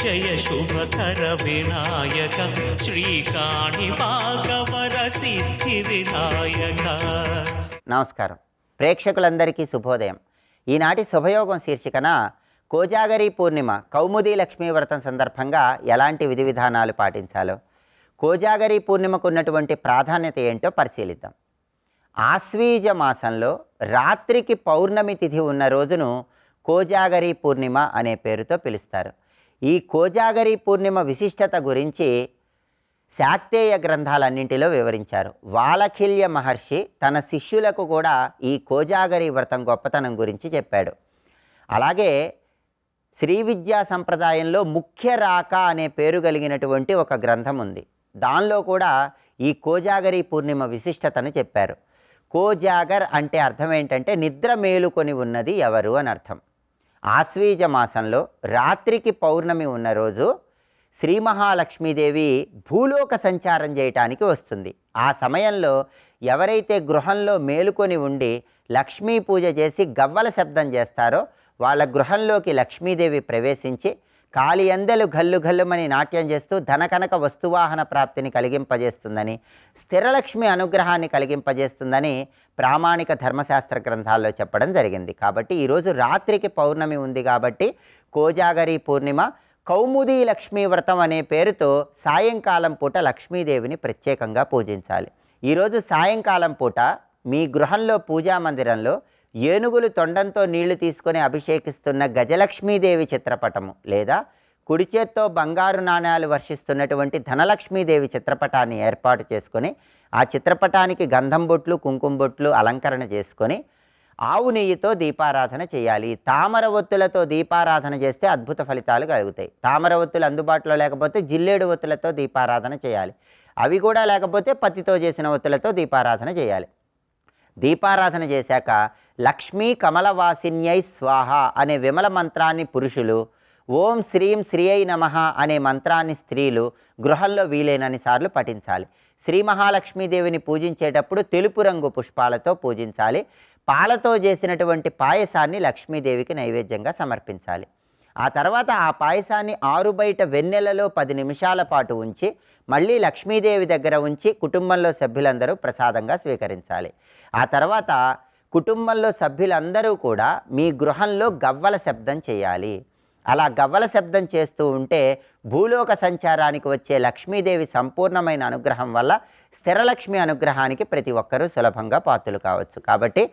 జయ శుభకర వినాయక శ్రీకాణి భాగవర సిద్ధి వినాయక. నమస్కారం ప్రేక్షకులందరికీ శుభోదయం. ఈనాటి శుభయోగం శీర్షికన కోజాగరి పూర్ణిమ కౌముదీ లక్ష్మీ వ్రతం సందర్భంగా ఎలాంటి విధి విధానాలు పాటించాలో, కోజాగరి పూర్ణిమకు ఉన్నటువంటి ప్రాధాన్యత ఏంటో పరిశీలిద్దాం. ఆశ్వీజ మాసంలో రాత్రికి పౌర్ణమి తిథి ఉన్న రోజును కోజాగరి పూర్ణిమ అనే పేరుతో పిలుస్తారు. ఈ కోజాగరి పూర్ణిమ విశిష్టత గురించి శాక్తేయ గ్రంథాలన్నింటిలో వివరించారు. వాలఖిల్య మహర్షి తన శిష్యులకు కూడా ఈ కోజాగరి వ్రతం గొప్పతనం గురించి చెప్పాడు. అలాగే శ్రీ విద్యా సంప్రదాయంలో ముఖ్య రాక అనే పేరు కలిగినటువంటి ఒక గ్రంథం ఉంది. దానిలో కూడా ఈ కోజాగరి పూర్ణిమ విశిష్టతను చెప్పారు. కోజాగర్ అంటే అర్థం ఏంటంటే నిద్ర మేలుకొని ఉన్నది ఎవరు అని అర్థం. ఆశ్వీజ మాసంలో రాత్రికి పౌర్ణమి ఉన్న రోజు శ్రీ మహాలక్ష్మీదేవి భూలోక సంచారం చేయటానికి వస్తుంది. ఆ సమయంలో ఎవరైతే గృహంలో మేలుకొని ఉండి లక్ష్మీ పూజ చేసి గవ్వల శబ్దం చేస్తారో వాళ్ళ గృహంలోకి లక్ష్మీదేవి ప్రవేశించి కాళియందెలు గల్లు గల్లుమని నాట్యం చేస్తూ ధనకనక వస్తువాహన ప్రాప్తిని కలిగింపజేస్తుందని, స్థిరలక్ష్మి అనుగ్రహాన్ని కలిగింపజేస్తుందని ప్రామాణిక ధర్మశాస్త్ర గ్రంథాల్లో చెప్పడం జరిగింది. కాబట్టి ఈరోజు రాత్రికి పౌర్ణమి ఉంది కాబట్టి కోజాగరి పూర్ణిమ కౌముదీ లక్ష్మీ వ్రతం అనే పేరుతో సాయంకాలం పూట లక్ష్మీదేవిని ప్రత్యేకంగా పూజించాలి. ఈరోజు సాయంకాలం పూట మీ గృహంలో పూజా మందిరంలో ఏనుగులు తొండంతో నీళ్లు తీసుకొని అభిషేకిస్తున్న గజలక్ష్మీదేవి చిత్రపటము లేదా కుడి చేత్తో బంగారు నాణ్యాలు వర్షిస్తున్నటువంటి ధనలక్ష్మీదేవి చిత్రపటాన్ని ఏర్పాటు చేసుకొని ఆ చిత్రపటానికి గంధం బొట్లు కుంకుమ బొట్లు అలంకరణ చేసుకొని ఆవు నెయ్యితో దీపారాధన చేయాలి. తామర ఒత్తులతో దీపారాధన చేస్తే అద్భుత ఫలితాలు కలుగుతాయి. తామర ఒత్తులు అందుబాటులో లేకపోతే జిల్లేడు ఒత్తులతో దీపారాధన చేయాలి. అవి కూడా లేకపోతే పత్తితో చేసిన ఒత్తులతో దీపారాధన చేయాలి. దీపారాధన చేశాక లక్ష్మీ కమలవాసిన్యై స్వాహ అనే విమల మంత్రాన్ని పురుషులు, ఓం శ్రీం శ్రీయై నమః అనే మంత్రాన్ని స్త్రీలు గృహంలో వీలైనన్ని సార్లు పఠించాలి. శ్రీ మహాలక్ష్మీదేవిని పూజించేటప్పుడు తెలుపు రంగు పుష్పాలతో పూజించాలి. పాలతో చేసినటువంటి పాయసాన్ని లక్ష్మీదేవికి నైవేద్యంగా సమర్పించాలి. ఆ తర్వాత ఆ పాయసాన్ని ఆరుబయట వెన్నెలలో 10 నిమిషాల పాటు ఉంచి మళ్ళీ లక్ష్మీదేవి దగ్గర ఉంచి కుటుంబంలో సభ్యులందరూ ప్రసాదంగా స్వీకరించాలి. ఆ తర్వాత కుటుంబంలో సభ్యులందరూ కూడా మీ గృహంలో గవ్వల శబ్దం చేయాలి. అలా గవ్వల శబ్దం చేస్తూ ఉంటే భూలోక సంచారానికి వచ్చే లక్ష్మీదేవి సంపూర్ణమైన అనుగ్రహం వల్ల స్థిరలక్ష్మి అనుగ్రహానికి ప్రతి ఒక్కరూ సులభంగా పాత్రలు కావచ్చు. కాబట్టి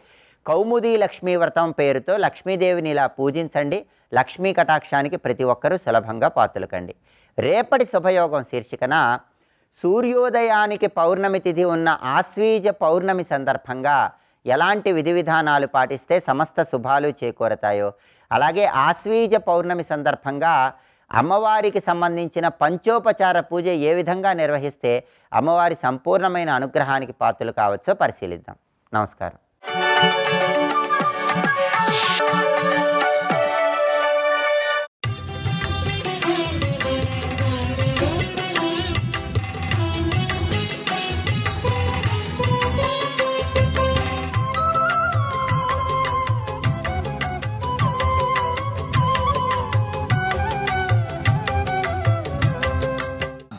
కౌముదీ లక్ష్మీ వ్రతం పేరుతో లక్ష్మీదేవిని ఇలా పూజించండి. లక్ష్మీ కటాక్షానికి ప్రతి ఒక్కరూ సులభంగా పాత్రలు కండి. రేపటి శుభయోగం శీర్షికన సూర్యోదయానికి పౌర్ణమి తిథి ఉన్న ఆశ్వీజ పౌర్ణమి సందర్భంగా ఎలాంటి విధి విధానాలు పాటిస్తే సమస్త శుభాలు చేకూరతాయో, అలాగే ఆశ్వీజ పౌర్ణమి సందర్భంగా అమ్మవారికి సంబంధించిన పంచోపచార పూజ ఏ విధంగా నిర్వహిస్తే అమ్మవారి సంపూర్ణమైన అనుగ్రహానికి పాత్రలు కావచ్చో పరిశీలిద్దాం. నమస్కారం.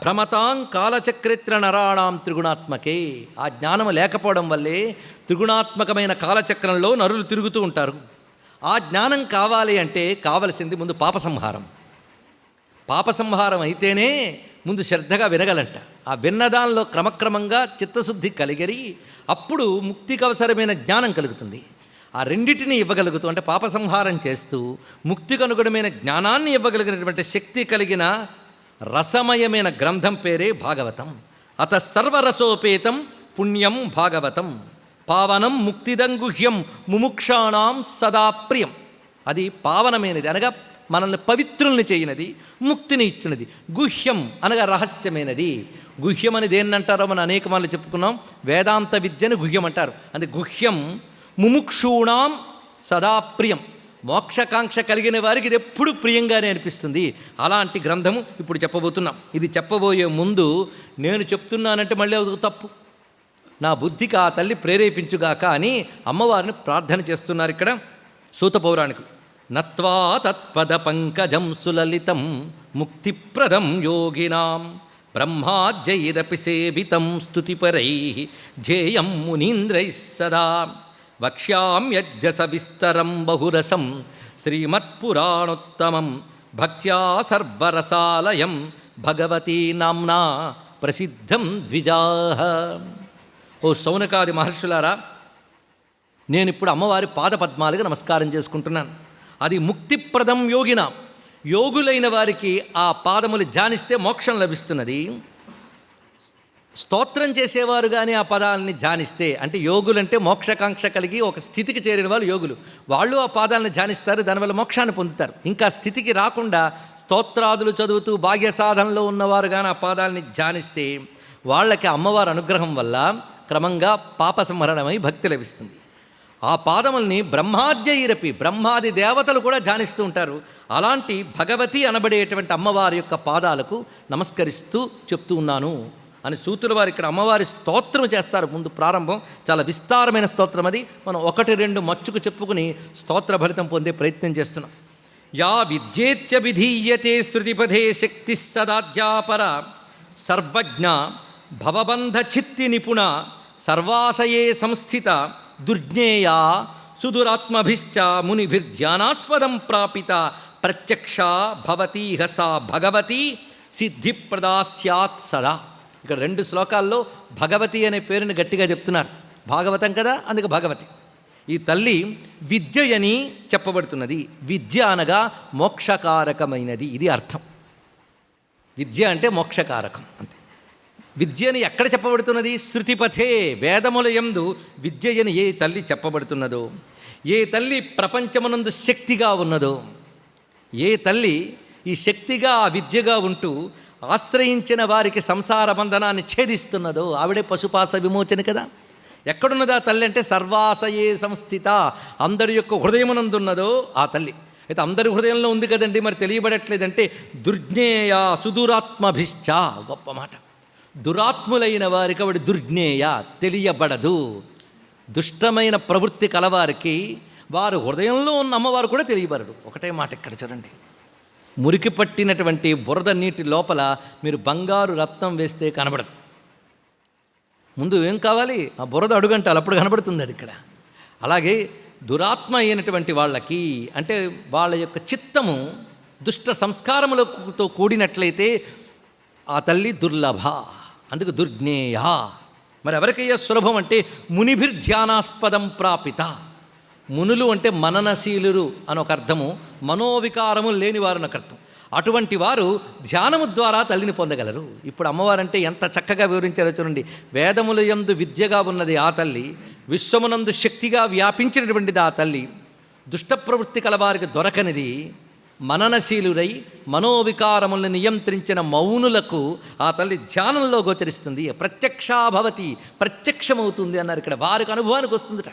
భ్రమతాం కాలచక్రిత్ర నరాణాం త్రిగుణాత్మకే. ఆ జ్ఞానం లేకపోవడం వల్లే త్రిగుణాత్మకమైన కాలచక్రంలో నరులు తిరుగుతూ ఉంటారు. ఆ జ్ఞానం కావాలి అంటే కావలసింది ముందు పాపసంహారం. పాపసంహారం అయితేనే ముందు శ్రద్ధగా వినగలంట. ఆ విన్నదానిలో క్రమక్రమంగా చిత్తశుద్ధి కలిగరి అప్పుడు ముక్తికి అవసరమైన జ్ఞానం కలుగుతుంది. ఆ రెండింటినీ ఇవ్వగలుగుతూ అంటే పాపసంహారం చేస్తూ ముక్తికి అనుగుణమైన జ్ఞానాన్ని ఇవ్వగలిగినటువంటి శక్తి కలిగిన రసమయమైన గ్రంథం పేరే భాగవతం. అత సర్వరసోపేతం పుణ్యం భాగవతం పావనం ముక్తిదంగుహ్యం ముముక్షాణం సదా ప్రియం. అది పావనమైనది అనగా మనల్ని పవిత్రుల్ని చేయనది, ముక్తిని ఇచ్చినది. గుహ్యం అనగా రహస్యమైనది. గుహ్యం అని దేన్నంటారో మనం అనేక మార్లు చెప్పుకున్నాం. వేదాంత విద్యను గుహ్యం అంటారు. అంటే గుహ్యం ముముక్షూణాం సదా ప్రియం. మోక్షకాంక్ష కలిగిన వారికి ఇది ఎప్పుడు ప్రియంగానే అనిపిస్తుంది. అలాంటి గ్రంథము ఇప్పుడు చెప్పబోతున్నాం. ఇది చెప్పబోయే ముందు నేను చెప్తున్నానంటే మళ్ళీ అది తప్పు. నా బుద్ధికి ఆ తల్లి ప్రేరేపించుగాక అని అమ్మవారిని ప్రార్థన చేస్తున్నారు ఇక్కడ సూత పౌరాణికులు. నత్వా తత్పద పంకజం సులలితం ముక్తిప్రదం యోగినాం బ్రహ్మాజ్జైరపి సేవితం స్తుతిపరైః ధ్యేయం మునీంద్రైః సదా వక్ష్యామ్యజ్జస విస్తరం బహురసం శ్రీమత్పురాణోత్తమం భక్త్యా సర్వరసాలయం భగవతీ నామ్నా ప్రసిద్ధం ద్విజాః. ఓ శౌనకాది మహర్షులారా, నేనిప్పుడు అమ్మవారి పాదపద్మాలకు నమస్కారం చేసుకుంటున్నాను. అది ముక్తిప్రదం యోగిన, యోగులైన వారికి ఆ పాదములు ధ్యానిస్తే మోక్షం లభిస్తున్నది. స్తోత్రం చేసేవారు కానీ ఆ పదాలని ధ్యానిస్తే, అంటే యోగులంటే మోక్షకాంక్ష కలిగి ఒక స్థితికి చేరిన వాళ్ళు యోగులు, వాళ్ళు ఆ పాదాలను ధ్యానిస్తారు, దానివల్ల మోక్షాన్ని పొందుతారు. ఇంకా స్థితికి రాకుండా స్తోత్రాదులు చదువుతూ భాగ్య సాధనలో ఉన్నవారు కానీ ఆ పాదాలని ధ్యానిస్తే వాళ్ళకి అమ్మవారి అనుగ్రహం వల్ల క్రమంగా పాప సంహరణమై భక్తి లభిస్తుంది. ఆ పాదముల్ని బ్రహ్మాద్యైరపి, బ్రహ్మాది దేవతలు కూడా ధ్యానిస్తూ ఉంటారు. అలాంటి భగవతి అనబడేటువంటి అమ్మవారి యొక్క పాదాలకు నమస్కరిస్తూ చెప్తూ ఉన్నాను అని సూతుల వారు ఇక్కడ అమ్మవారి స్తోత్రం చేస్తారు. ముందు ప్రారంభం చాలా విస్తారమైన స్తోత్రం, అది మనం 1-2 మచ్చుకు చెప్పుకుని స్తోత్ర ఫలితం పొందే ప్రయత్నం చేస్తున్నాం. యా విద్యేత్య విధీయతే శృతిపథే శక్తి సదాధ్యాపర సర్వజ్ఞ భవబంధ చిత్తి నిపుణ సర్వాశయే సంస్థిత దుర్జ్ఞేయా సుదురాత్మభిశ్చ మునిభిర్ధ్యానాస్పదం ప్రాపిత ప్రత్యక్ష భవతీహ సా భగవతి సిద్ధిప్రదా స్యాత్ సదా. ఇక్కడ 2 శ్లోకాల్లో భగవతి అనే పేరుని గట్టిగా చెప్తున్నారు. భాగవతం కదా, అందుకే భగవతి. ఈ తల్లి విద్యయని చెప్పబడుతున్నది. విద్య అనగా మోక్షకారకమైనది, ఇది అర్థం. విద్య అంటే మోక్షకారకం అంతే. విద్యని ఎక్కడ చెప్పబడుతున్నది? శృతిపథే, వేదముల యందు విద్యయని ఏ తల్లి చెప్పబడుతున్నదో, ఏ తల్లి ప్రపంచమునందు శక్తిగా ఉన్నదో, ఏ తల్లి ఈ శక్తిగా ఆ విద్యగా ఉంటూ ఆశ్రయించిన వారికి సంసార బంధనాన్ని ఛేదిస్తున్నదో ఆవిడే పశుపాస విమోచన కదా. ఎక్కడున్నదా తల్లి అంటే సర్వాశయే సంస్థిత, అందరి యొక్క హృదయమునందున్నదో ఆ తల్లి. అయితే అందరి హృదయంలో ఉంది కదండి, మరి తెలియబడట్లేదంటే దుర్జ్ఞేయ సుదురాత్మభిశ్చ, గొప్ప మాట. దురాత్ములైన వారికి ఆవిడ దుర్జ్ఞేయ, తెలియబడదు. దుష్టమైన ప్రవృత్తి కలవారికి వారు హృదయంలో ఉన్న అమ్మవారు కూడా తెలియబడదు. ఒకటే మాట ఇక్కడ చూడండి, మురికి పట్టినటువంటి బురద నీటి లోపల మీరు బంగారు రత్నం వేస్తే కనబడదు. ముందు ఏం కావాలి? ఆ బురద అడుగంటాలి, అప్పుడు కనబడుతుంది అది ఇక్కడ. అలాగే దురాత్మ అయినటువంటి వాళ్ళకి, అంటే వాళ్ళ యొక్క చిత్తము దుష్ట సంస్కారములతో కూడినట్లయితే ఆ తల్లి దుర్లభ, అందుకు దుర్జ్ఞేయ. మరి ఎవరికయ్యా సులభం అంటే మునిభిర్ధ్యానాస్పదం ప్రాపిత. మునులు అంటే మననశీలురు అని ఒక అర్థము, మనోవికారము లేనివారు అని ఒక అర్థం. అటువంటి వారు ధ్యానము ద్వారా తల్లిని పొందగలరు. ఇప్పుడు అమ్మవారంటే ఎంత చక్కగా వివరించారో చూడండి. వేదముల యందు విద్యగా ఉన్నది ఆ తల్లి, విశ్వమునందు శక్తిగా వ్యాపించినటువంటిది ఆ తల్లి, దుష్ట ప్రవృత్తి కలవారికి దొరకనిది, మననశీలురై మనోవికారములను నియంత్రించిన మౌనులకు ఆ తల్లి ధ్యానంలో గోచరిస్తుంది. ప్రత్యక్షాభవతి, ప్రత్యక్షమవుతుంది అన్నారు ఇక్కడ. వారికి అనుభవానికి వస్తుందిట.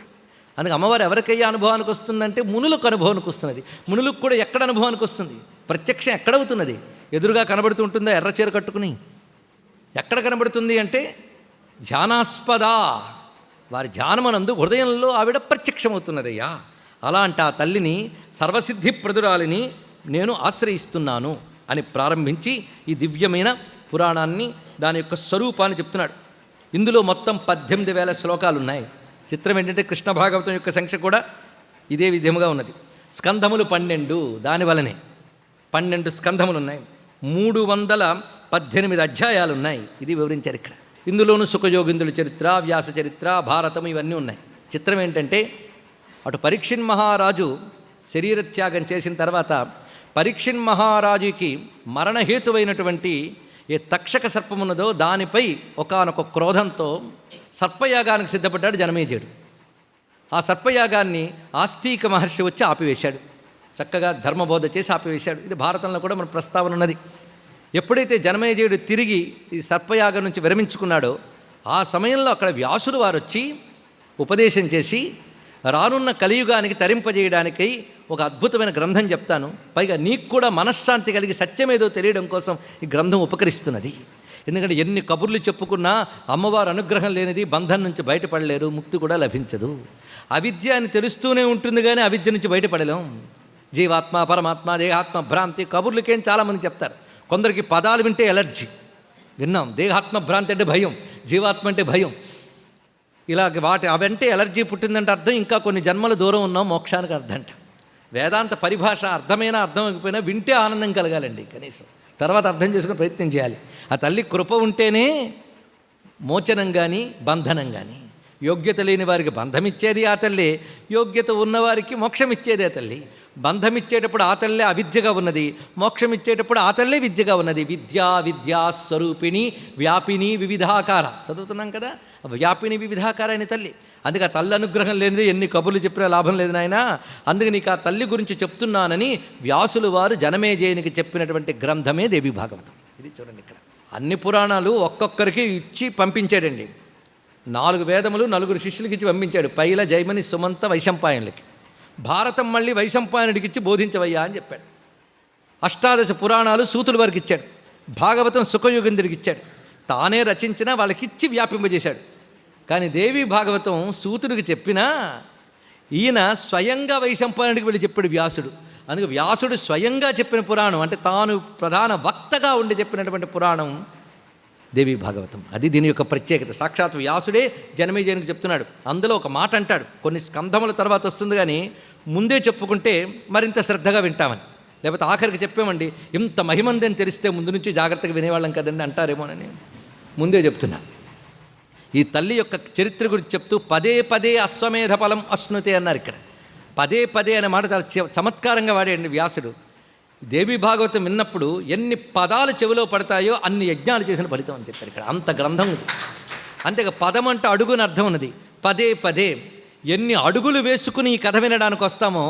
అందుకే అమ్మవారు ఎవరికయ్యా అనుభవానికి వస్తుందంటే మునులకు అనుభవానికి వస్తున్నది. మునులకు కూడా ఎక్కడ అనుభవానికి వస్తుంది? ప్రత్యక్షం ఎక్కడవుతున్నది? ఎదురుగా కనబడుతూ ఉంటుందా ఎర్ర చీర కట్టుకుని? ఎక్కడ కనబడుతుంది అంటే ధ్యానాస్పద, వారి ధ్యానమనందు హృదయంలో ఆవిడ ప్రత్యక్షమవుతున్నదయ్యా. అలాంటి ఆ తల్లిని, సర్వసిద్ధి ప్రదురాలిని నేను ఆశ్రయిస్తున్నాను అని ప్రారంభించి ఈ దివ్యమైన పురాణాన్ని, దాని యొక్క స్వరూపాన్ని చెప్తున్నాడు. ఇందులో మొత్తం 18,000 శ్లోకాలు ఉన్నాయి. చిత్రం ఏంటంటే కృష్ణ భాగవతం యొక్క సంఖ్య కూడా ఇదే విధముగా ఉన్నది. స్కంధములు 12, దానివలనే 12 స్కంధములు ఉన్నాయి. 318 అధ్యాయాలు ఉన్నాయి. ఇది వివరించారు ఇక్కడ. ఇందులోనూ సుఖయోగిందుల చరిత్ర, వ్యాస చరిత్ర, భారతం ఇవన్నీ ఉన్నాయి. చిత్రం ఏంటంటే అటు పరీక్షిన్ మహారాజు శరీరత్యాగం చేసిన తర్వాత పరీక్షిన్ మహారాజుకి మరణహేతువైనటువంటి ఏ తక్షక సర్పం ఉన్నదో దానిపై ఒకానొక క్రోధంతో సర్పయాగానికి సిద్ధపడ్డాడు జనమేజయుడు. ఆ సర్పయాగాన్ని ఆస్తిక మహర్షి వచ్చి ఆపివేశాడు. చక్కగా ధర్మబోధ చేసి ఆపివేశాడు. ఇది భారతంలో కూడా మన ప్రస్తావన ఉన్నది. ఎప్పుడైతే జనమేజయుడు తిరిగి ఈ సర్పయాగం నుంచి విరమించుకున్నాడో ఆ సమయంలో అక్కడ వ్యాసులు వారు వచ్చి ఉపదేశం చేసి, రానున్న కలియుగానికి తరింపజేయడానికై ఒక అద్భుతమైన గ్రంథం చెప్తాను, పైగా నీకు కూడా మనశ్శాంతి కలిగి సత్యమేదో తెలియడం కోసం ఈ గ్రంథం ఉపకరిస్తున్నది. ఎందుకంటే ఎన్ని కబుర్లు చెప్పుకున్నా అమ్మవారు అనుగ్రహం లేనిది బంధం నుంచి బయటపడలేరు, ముక్తి కూడా లభించదు. అవిద్య అని తెలుస్తూనే ఉంటుంది కానీ అవిద్య నుంచి బయటపడలేం. జీవాత్మ, పరమాత్మ, దేహాత్మ, భ్రాంతి కబుర్లకేం చాలామంది చెప్తారు. కొందరికి పదాలు వింటే ఎలర్జీ. విన్నాం, దేహాత్మ భ్రాంతి అంటే భయం, జీవాత్మ అంటే భయం. ఇలాగ అవంటే ఎలర్జీ పుట్టిందంటే అర్థం ఇంకా కొన్ని జన్మల దూరం ఉన్నాం మోక్షానికి అర్థంట. వేదాంత పరిభాష అర్థమైనా అర్థం అయిపోయినా వింటే ఆనందం కలగాలండి కనీసం. తర్వాత అర్థం చేసుకునే ప్రయత్నం చేయాలి. ఆ తల్లి కృప ఉంటేనే మోచనం కానీ బంధనం కానీ. యోగ్యత లేని వారికి బంధం ఇచ్చేది ఆ తల్లి, యోగ్యత ఉన్నవారికి మోక్షం ఇచ్చేది ఆ తల్లి. బంధం ఇచ్చేటప్పుడు ఆ తల్లే అవిద్యగా ఉన్నది, మోక్షం ఇచ్చేటప్పుడు ఆ తల్లే విద్యగా ఉన్నది. విద్యా స్వరూపిణి వ్యాపిని వివిధాకార చదువుతున్నాం కదా. వ్యాపిని వివిధాకార అయిన తల్లి. అందుకే ఆ తల్లి అనుగ్రహం లేనిది ఎన్ని కబుర్లు చెప్పినా లాభం లేదు నాయన. అందుకే నీకు ఆ తల్లి గురించి చెప్తున్నానని వ్యాసులు వారు జనమేజయునికి చెప్పినటువంటి గ్రంథమే దేవి భాగవతం. ఇది చూడండి, ఇక్కడ అన్ని పురాణాలు ఒక్కొక్కరికి ఇచ్చి పంపించాడండి. 4 వేదములు 4 శిష్యులకి ఇచ్చి పంపించాడు. పైల, జైమని, సుమంత, వైశంపాయనులకి. భారతం మళ్ళీ వైశంపాయనుడికి ఇచ్చి బోధించవయ్యా అని చెప్పాడు. 18 పురాణాలు సూతుల వారికి ఇచ్చాడు. భాగవతం సుఖయుగంధుడికి ఇచ్చాడు. తానే రచించినా వాళ్ళకిచ్చి వ్యాపింపజేశాడు. కానీ దేవి భాగవతం సూతుడికి చెప్పినా ఈయన స్వయంగా వైశంపాయనుడికి వెళ్ళి చెప్పాడు వ్యాసుడు. అందుకే వ్యాసుడు స్వయంగా చెప్పిన పురాణం, అంటే తాను ప్రధాన వక్తగా ఉండి చెప్పినటువంటి పురాణం దేవి భాగవతం. అది దీని యొక్క ప్రత్యేకత. సాక్షాత్ వ్యాసుడే జనమేజయునికి చెప్తున్నాడు. అందులో ఒక మాట అంటాడు, కొన్ని స్కంధముల తర్వాత వస్తుంది కానీ ముందే చెప్పుకుంటే మరింత శ్రద్ధగా వింటామని. లేకపోతే ఆఖరికి చెప్పామండి, ఇంత మహిమందని తెలిస్తే ముందు నుంచి జాగ్రత్తగా వినేవాళ్ళం కదండి అంటారేమోనని ముందే చెప్తున్నా. ఈ తల్లి యొక్క చరిత్ర గురించి చెప్తూ పదే అశ్వమేధ ఫలం అశ్నుతే అన్నారు. ఇక్కడ పదే అనే మాట చాలా చమత్కారంగా వాడాడండి వ్యాసుడు. దేవి భాగవతం విన్నప్పుడు ఎన్ని పదాలు చెవిలో పడతాయో అన్ని యజ్ఞాలు చేసిన ఫలితం అని చెప్పారు. ఇక్కడ అంత గ్రంథం ఉంది. అంతేగా పదం అంటే అడుగుని అర్థం ఉన్నది. పదే ఎన్ని అడుగులు వేసుకుని ఈ కథ వినడానికి వస్తామో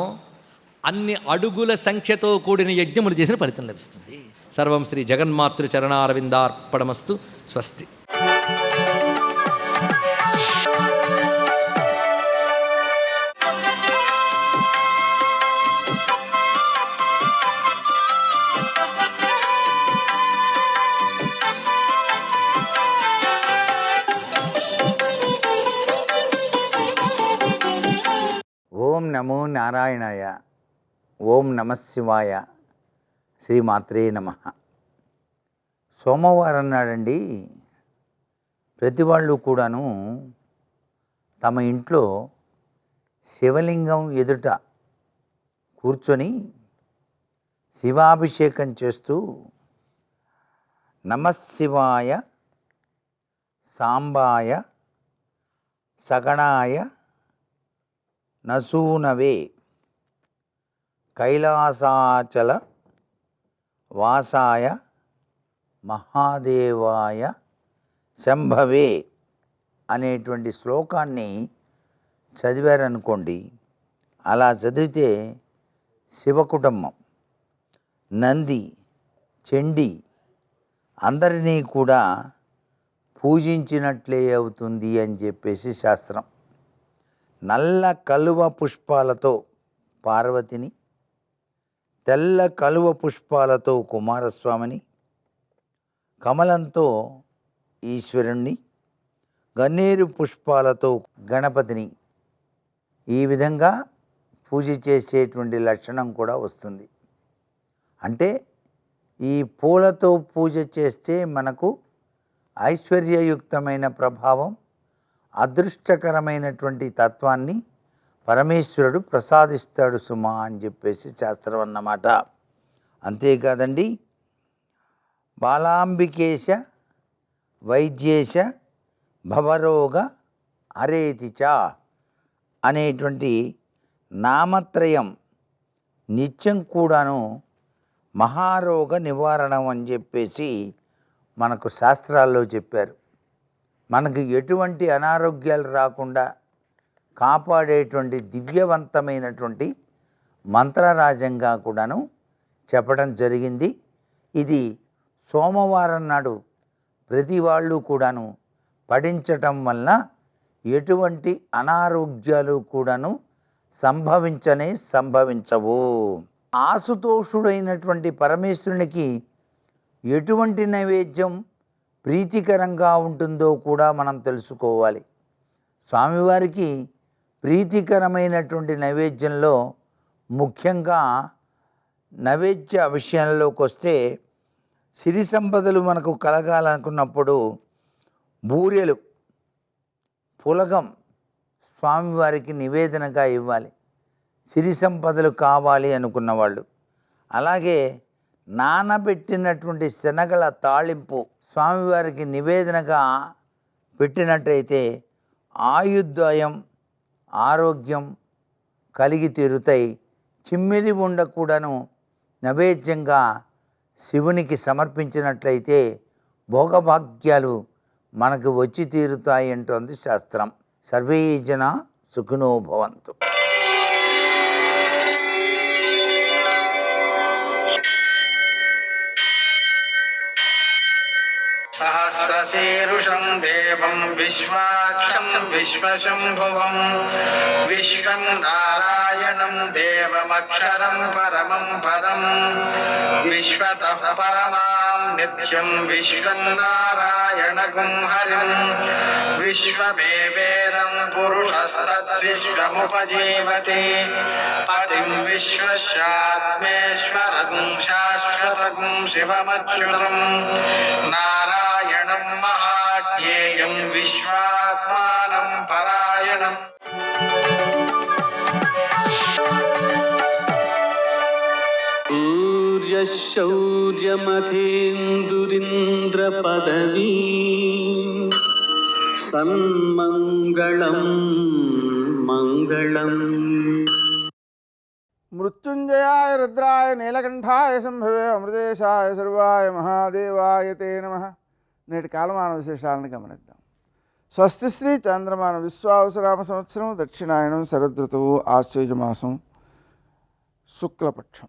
అన్ని అడుగుల సంఖ్యతో కూడిన యజ్ఞములు చేసిన ఫలితం లభిస్తుంది. సర్వం శ్రీ జగన్మాతృ చరణారవిందార్పణమస్తు. స్వస్తి. ఓం నమో నారాయణాయ. ఓం నమశివాయ. శ్రీమాత్రే నమః. సోమవారం నాడండి ప్రతి వాళ్ళు కూడాను తమ ఇంట్లో శివలింగం ఎదుట కూర్చొని శివాభిషేకం చేస్తూ నమశివాయ, సాంబాయ, సగణాయ, నసూనవే, కైలాసాచల వాసాయ, మహాదేవాయ శంభవే అనేటువంటి శ్లోకాన్ని చదివారనుకోండి. అలా చదివితే శివకుటుంబం, నంది, చండి అందరినీ కూడా పూజించినట్లే అవుతుంది అని చెప్పేసి శాస్త్రం. నల్ల కలువ పుష్పాలతో పార్వతిని, తెల్ల కలువ పుష్పాలతో కుమారస్వామిని, కమలంతో ఈశ్వరుణ్ణి, గన్నేరు పుష్పాలతో గణపతిని ఈ విధంగా పూజ చేసేటువంటి లక్షణం కూడా వస్తుంది. అంటే ఈ పూలతో పూజ చేస్తే మనకు ఐశ్వర్యయుక్తమైన ప్రభావం, అదృష్టకరమైనటువంటి తత్వాన్ని పరమేశ్వరుడు ప్రసాదిస్తాడు సుమా అని చెప్పేసి శాస్త్రం అన్నమాట. అంతేకాదండి, బాలాంబికేశ వైద్యేశ భవరోగ హరేతిచ అనేటువంటి నామత్రయం నిత్యం కూడాను మహారోగ నివారణం అని చెప్పేసి మనకు శాస్త్రాల్లో చెప్పారు. మనకు ఎటువంటి అనారోగ్యాలు రాకుండా కాపాడేటువంటి దివ్యవంతమైనటువంటి మంత్రరాజంగా కూడాను చెప్పడం జరిగింది. ఇది సోమవారం నాడు ప్రతి వాళ్ళు కూడాను పఠించటం వలన ఎటువంటి అనారోగ్యాలు కూడాను సంభవించవు. ఆశుతోషుడైనటువంటి పరమేశ్వరునికి ఎటువంటి నైవేద్యం ప్రీతికరంగా ఉంటుందో కూడా మనం తెలుసుకోవాలి. స్వామివారికి ప్రీతికరమైనటువంటి నైవేద్యంలో ముఖ్యంగా నైవేద్య విషయంలోకి వస్తే సిరి సంపదలు మనకు కలగాలనుకున్నప్పుడు బూరెలు, పులగం స్వామివారికి నివేదనగా ఇవ్వాలి. సిరి సంపదలు కావాలి అనుకున్న వాళ్ళు. అలాగే నానబెట్టినటువంటి శనగల తాళింపు స్వామివారికి నివేదనగా పెట్టినట్టయితే ఆయుర్దాయం, ఆరోగ్యం కలిగి తీరుతాయి. చిమ్మిలి ఉండ కూడాను నైవేద్యంగా శివునికి సమర్పించినట్లయితే భోగభాగ్యాలు మనకు వచ్చి తీరుతాయి అంటోంది శాస్త్రం. సర్వే జన సుఖినో భవంతు. సహస్రశీరుషం దేవం విశ్వాక్షం విశ్వశంభువం విశ్వం నారాయణం దేవమక్షరం పరమం పదం విశ్వతః పరమాం నిత్యం విశ్వం నారాయణగుం హరిం విశ్వమేవేదం పురుషస్తద్విశ్వముపజీవతి పతిం విశ్వస్యాత్మేశ్వరం శాశ్వతం శివమచ్యుతం నారాయణం మహాజ్ఞేయం విశ్వాత్మానం పరాయణం. సూర్యశౌర్యమథేంద్రపదవీ సన్మంగళం మంగళం. మృత్యుంజయాయ రుద్రాయ నీలకంఠాయ శంభవే అమృతేశాయ సర్వాయ మహాదేవాయ తే నమః. నేటి కాలమాన విశేషాలను గమనిద్దాం. స్వస్తి శ్రీ చంద్రమాన విశ్వావసరామ సంవత్సరం దక్షిణాయనం శరదృతువు ఆశ్వయుజమాసం శుక్లపక్షం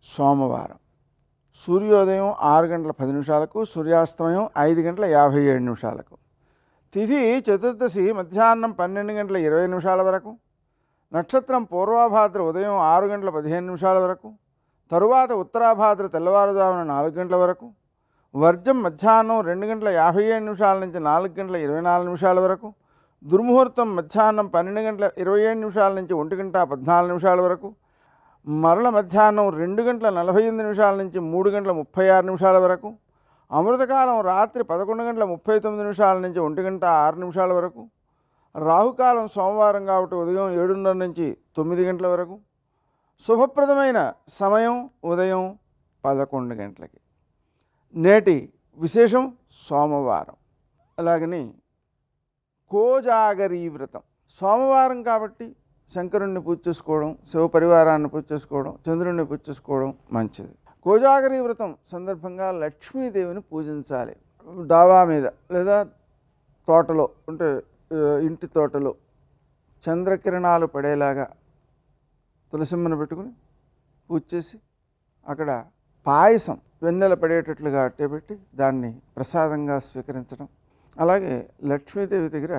సోమవారం. సూర్యోదయం 6 గంటల 10 నిమిషాలకు, సూర్యాస్తమయం 5 గంటల 57 నిమిషాలకు. తిథి చతుర్దశి మధ్యాహ్నం 12 గంటల 20 నిమిషాల వరకు. నక్షత్రం పూర్వాభాద్ర ఉదయం 6 గంటల 15 నిమిషాల వరకు. తరువాత ఉత్తరాభాద్ర తెల్లవారుజామున 4 గంటల వరకు. వర్జం మధ్యాహ్నం 2 గంటల 57 నిమిషాల నుంచి 4 గంటల 24 నిమిషాల వరకు. దుర్ముహూర్తం మధ్యాహ్నం 12 గంటల 27 నిమిషాల నుంచి 1 గంట 14 నిమిషాల వరకు. మరల మధ్యాహ్నం 2 గంటల 48 నిమిషాల నుంచి 3 గంటల 36 నిమిషాల వరకు. అమృతకాలం రాత్రి 11 గంటల 39 నిమిషాల నుంచి 1 గంట 6 నిమిషాల వరకు. రాహుకాలం సోమవారం కాబట్టి ఉదయం 7:30 నుంచి 9 గంటల వరకు. శుభప్రదమైన సమయం ఉదయం 11 గంటలకి. నేటి విశేషం సోమవారం. అలాగని కోజాగరీ వ్రతం. సోమవారం కాబట్టి శంకరుణ్ణి పూజ చేసుకోవడం, శివపరివారాన్ని పూజ చేసుకోవడం, చంద్రుణ్ణి పూజ చేసుకోవడం మంచిది. కోజాగరీ వ్రతం సందర్భంగా లక్ష్మీదేవిని పూజించాలి. డాబా మీద లేదా తోటలో అంటే ఇంటి తోటలో చంద్రకిరణాలు పడేలాగా తులసిమ్మను పెట్టుకుని పూజ చేసి అక్కడ పాయసం వెన్నెల పడేటట్లుగా అట్టేపెట్టి దాన్ని ప్రసాదంగా స్వీకరించడం. అలాగే లక్ష్మీదేవి దగ్గర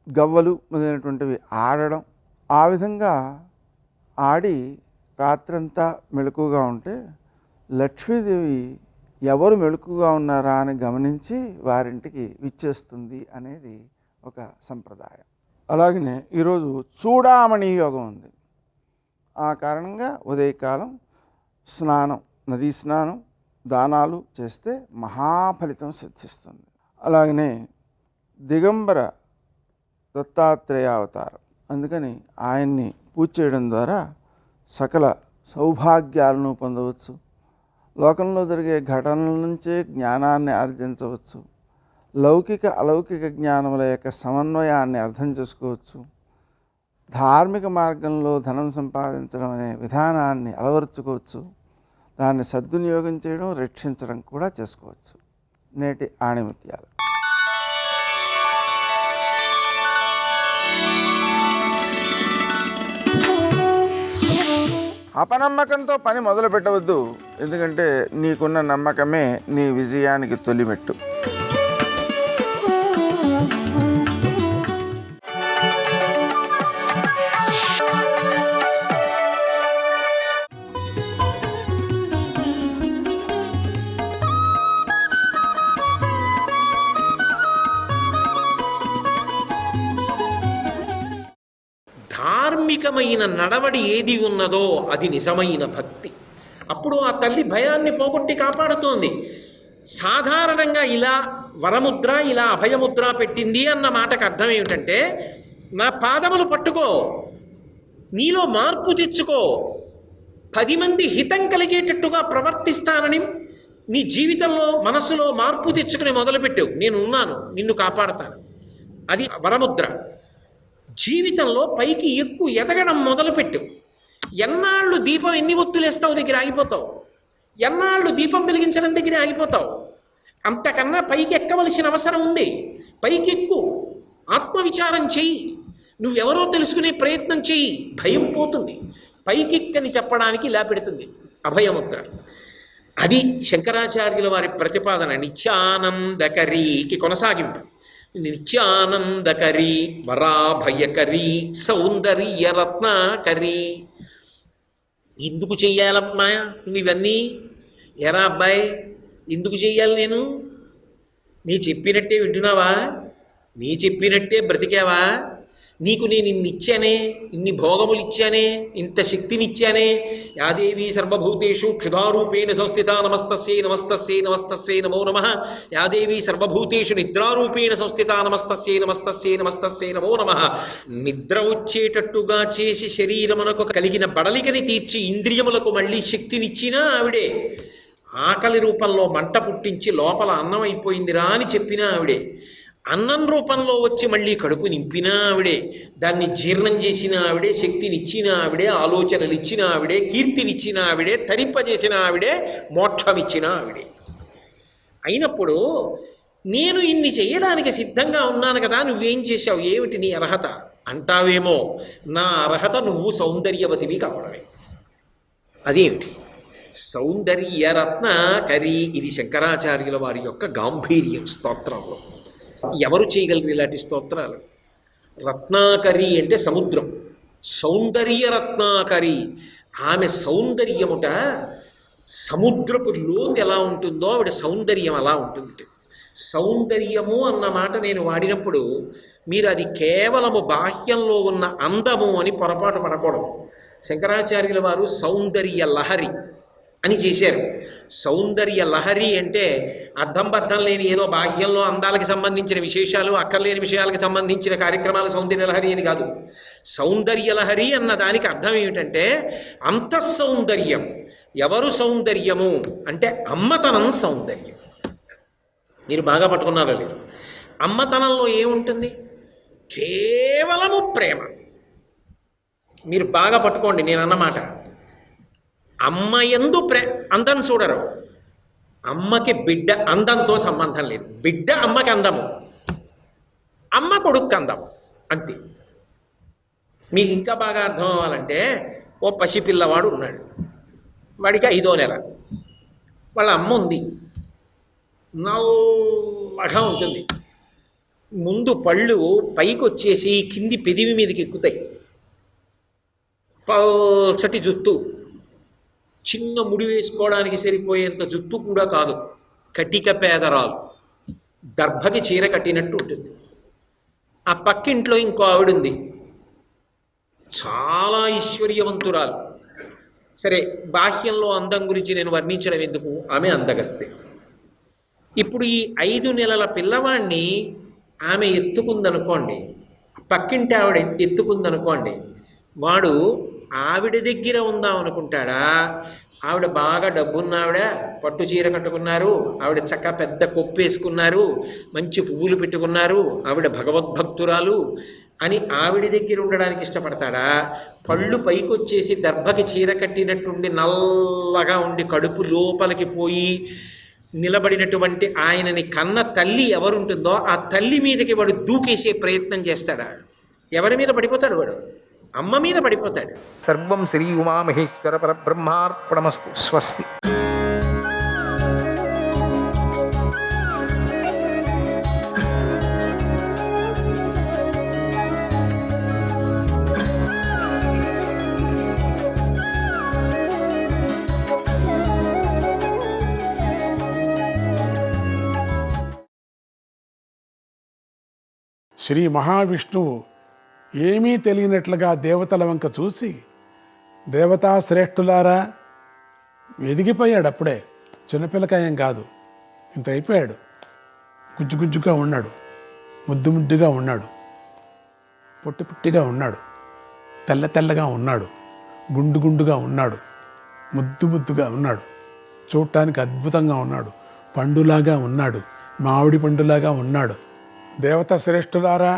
గవ్వలు మొదలైనటువంటివి ఆడడం. ఆ విధంగా ఆడి రాత్రంతా మెలకుగా ఉంటే లక్ష్మీదేవి ఎవరు మెలకుగా ఉన్నారా అని గమనించి వారింటికి విచ్చేస్తుంది అనేది ఒక సంప్రదాయం. అలాగనే ఈరోజు చూడామణి యోగం ఉంది. ఆ కారణంగా ఉదయకాలం స్నానం, నదీ స్నానం, దానాలు చేస్తే మహాఫలితం సిద్ధిస్తుంది. అలాగనే దిగంబర దత్తాత్రేయ అవతారం, అందుకని ఆయన్ని పూజ చేయడం ద్వారా సకల సౌభాగ్యాలను పొందవచ్చు. లోకంలో జరిగే ఘటనల నుంచే జ్ఞానాన్ని ఆర్జించవచ్చు. లౌకిక అలౌకిక జ్ఞానముల యొక్క సమన్వయాన్ని అర్థం చేసుకోవచ్చు. ధార్మిక మార్గంలో ధనం సంపాదించడం అనే విధానాన్ని అలవరుచుకోవచ్చు. దాన్ని సద్వినియోగం చేయడం, రక్షించడం కూడా చేసుకోవచ్చు. నేటి ఆణిముత్యాలు. అపనమ్మకంతో పని మొదలు పెట్టవద్దు. ఎందుకంటే నీకున్న నమ్మకమే నీ విజయానికి తొలిమెట్టు. ధార్మికమైన నడవడి ఏది ఉన్నదో అది నిజమైన భక్తి. అప్పుడు ఆ తల్లి భయాన్ని పోగొట్టి కాపాడుతోంది. సాధారణంగా ఇలా వరముద్ర, ఇలా అభయముద్ర పెట్టింది అన్న మాటకు అర్థం ఏమిటంటే, నా పాదములు పట్టుకో, నీలో మార్పు తెచ్చుకో, 10 మంది హితం కలిగేటట్టుగా ప్రవర్తిస్తానని నీ జీవితంలో మనసులో మార్పు తెచ్చుకుని మొదలుపెట్టావు, నేనున్నాను, నిన్ను కాపాడతాను. అది వరముద్ర. జీవితంలో పైకి ఎదగడం మొదలుపెట్టు. ఎన్నాళ్ళు దీపం ఎన్ని ఒత్తులేస్తావు దగ్గర ఆగిపోతావు, ఎన్నాళ్ళు దీపం వెలిగించడం దగ్గర ఆగిపోతావు. అంతకన్నా పైకి ఎక్కవలసిన అవసరం ఉంది. పైకెక్కు, ఆత్మవిచారం చెయ్యి, నువ్వెవరో తెలుసుకునే ప్రయత్నం చెయ్యి, భయం పోతుంది. పైకెక్కని చెప్పడానికి ఇలా పెడుతుంది అభయముద్ర. అది శంకరాచార్యుల వారి ప్రతిపాదన. నిత్యానందకరీకి కొనసాగింపు. నిత్యానందకరీ వరాభయకరీ సౌందర్యరత్నాకరీ. ఎందుకు చెయ్యాలమ్మా నువ్వు ఇవన్నీ? ఎరా అబ్బాయి, ఎందుకు చెయ్యాలి నేను? నీ చెప్పినట్టే వింటున్నావా? నీ చెప్పినట్టే బ్రతికావా? నీకు నేను ఇన్ని ఇచ్చానే, ఇన్ని భోగములు ఇచ్చానే, ఇంత శక్తినిచ్చానే. యాదేవి సర్వభూతేషు క్షుధారూపేణ సంస్థిత నమస్తస్యై నమస్తస్యై నమస్తస్యై నమో నమః. యాదేవి సర్వభూతేషు నిద్రారూపేణ సంస్థిత నమస్తస్యై నమస్తస్యై నమస్తస్యై నమో నమః. నిద్ర వచ్చేటట్టుగా చేసి శరీరమునకు కలిగిన బడలికని తీర్చి ఇంద్రియములకు మళ్ళీ శక్తినిచ్చినా ఆవిడే. ఆకలి రూపంలో మంట పుట్టించి లోపల అన్నం అయిపోయిందిరా అని చెప్పినా ఆవిడే. అన్నం రూపంలో వచ్చి మళ్ళీ కడుపు నింపినా ఆవిడే. దాన్ని జీర్ణం చేసిన ఆవిడే, శక్తినిచ్చిన ఆవిడే, ఆలోచనలు ఇచ్చిన ఆవిడే, కీర్తినిచ్చిన ఆవిడే, తరింపజేసిన ఆవిడే, మోక్షమిచ్చిన ఆవిడే. అయినప్పుడు నేను ఇన్ని చేయడానికి సిద్ధంగా ఉన్నాను కదా, నువ్వేం చేశావు, ఏమిటి నీ అర్హత అంటావేమో. నా అర్హత నువ్వు సౌందర్యవతివి కావడమే. అదేమిటి? సౌందర్యరత్నాకరీ. ఇది శంకరాచార్యుల వారి యొక్క గాంభీర్యం స్తోత్రంలో. ఎవరు చేయగలరు ఇలాంటి స్తోత్రాలు? రత్నాకరి అంటే సముద్రం, సౌందర్యరత్నాకరి. ఆమె సౌందర్యముట సముద్రపు లోతు ఎలా ఉంటుందో ఆవిడ సౌందర్యం అలా ఉంటుంది. సౌందర్యము అన్న మాట నేను వాడినప్పుడు మీరు అది కేవలము బాహ్యంలో ఉన్న అందము అని పొరపాటు పడకూడదు. శంకరాచార్యుల వారు సౌందర్య లహరి అని చేశారు. సౌందర్య లహరి అంటే అర్థం బద్ధం లేని ఏదో బాహ్యంలో అందాలకు సంబంధించిన విశేషాలు, అక్కర్లేని విషయాలకు సంబంధించిన కార్యక్రమాలు సౌందర్య లహరి అని కాదు. సౌందర్య లహరి అన్న దానికి అర్థం ఏమిటంటే అంతఃసౌందర్యం. ఎవరు సౌందర్యము అంటే అమ్మతనం సౌందర్యం. మీరు బాగా పట్టుకున్నారా లేదు? అమ్మతనంలో ఏముంటుంది? కేవలము ప్రేమ. మీరు బాగా పట్టుకోండి నేను అన్నమాట. అమ్మ యందు అందం చూడరు. అమ్మకి బిడ్డ అందంతో సంబంధం లేదు. బిడ్డ అమ్మకి అందము, అమ్మ కొడుకు అందం, అంతే. మీకు ఇంకా బాగా అర్థం అవ్వాలంటే ఓ పసిపిల్లవాడు ఉన్నాడు, వాడికి 5వ నెల. వాళ్ళ అమ్మ ఉంది, నల్లగా ఉంటుంది. ముందు పళ్ళు పైకి వచ్చేసి కింది పెదివి మీదకి ఎక్కుతాయి. పల్చటి జుత్తు, చిన్న ముడి వేసుకోవడానికి సరిపోయేంత జుత్తు కూడా కాదు, కటిక పేదరాలు, దర్భకి చీర కట్టినట్టు ఉంటుంది. ఆ పక్కింట్లో ఇంకో ఆవిడుంది, చాలా ఐశ్వర్యవంతురాలు. సరే, బాహ్యంలో అందం గురించి నేను వర్ణించడం ఎందుకు, ఆమె అందగత్తే. ఇప్పుడు ఈ 5 నెలల పిల్లవాడిని ఆమె ఎత్తుకుందనుకోండి, పక్కింటి ఆవిడ ఎత్తుకుందనుకోండి, వాడు ఆవిడ దగ్గర ఉందాం అనుకుంటాడా? ఆవిడ బాగా డబ్బున్న ఆవిడ, పట్టు చీర కట్టుకున్నారు, ఆవిడ చక్కగా పెద్ద కొప్పేసుకున్నారు, మంచి పువ్వులు పెట్టుకున్నారు, ఆవిడ భగవద్భక్తురాలు అని ఆవిడ దగ్గర ఉండడానికి ఇష్టపడతాడా? పళ్ళు పైకొచ్చేసి దర్భకి చీర కట్టినట్టుండి నల్లగా ఉండి కడుపు లోపలికి పోయి నిలబడినటువంటి ఆయనని కన్న తల్లి ఎవరుంటుందో ఆ తల్లి మీదకి వాడు దూకేసే ప్రయత్నం చేస్తాడా? ఎవరి మీద పడిపోతాడు వాడు? అమ్మ మీద పడిపోతాడు. సర్వం శ్రీ ఉమామహేశ్వర పరబ్రహ్మార్పణమస్తు. స్వస్తి. శ్రీ మహావిష్ణువు ఏమీ తెలియనట్లుగా దేవతల వంక చూసి, దేవతా శ్రేష్ఠులారా, ఎదిగిపోయాడు. అప్పుడే చిన్నపిల్లకాయం కాదు, ఇంత అయిపోయాడు. గుజ్జు గుజ్జుగా ఉన్నాడు, ముద్దు ముద్దుగా ఉన్నాడు, పొట్టి పొట్టిగా ఉన్నాడు, తెల్ల తెల్లగా ఉన్నాడు, గుండు గుండుగా ఉన్నాడు, ముద్దు ముద్దుగా ఉన్నాడు, చూడటానికి అద్భుతంగా ఉన్నాడు, పండులాగా ఉన్నాడు, మామిడి పండులాగా ఉన్నాడు. దేవత శ్రేష్ఠులారా,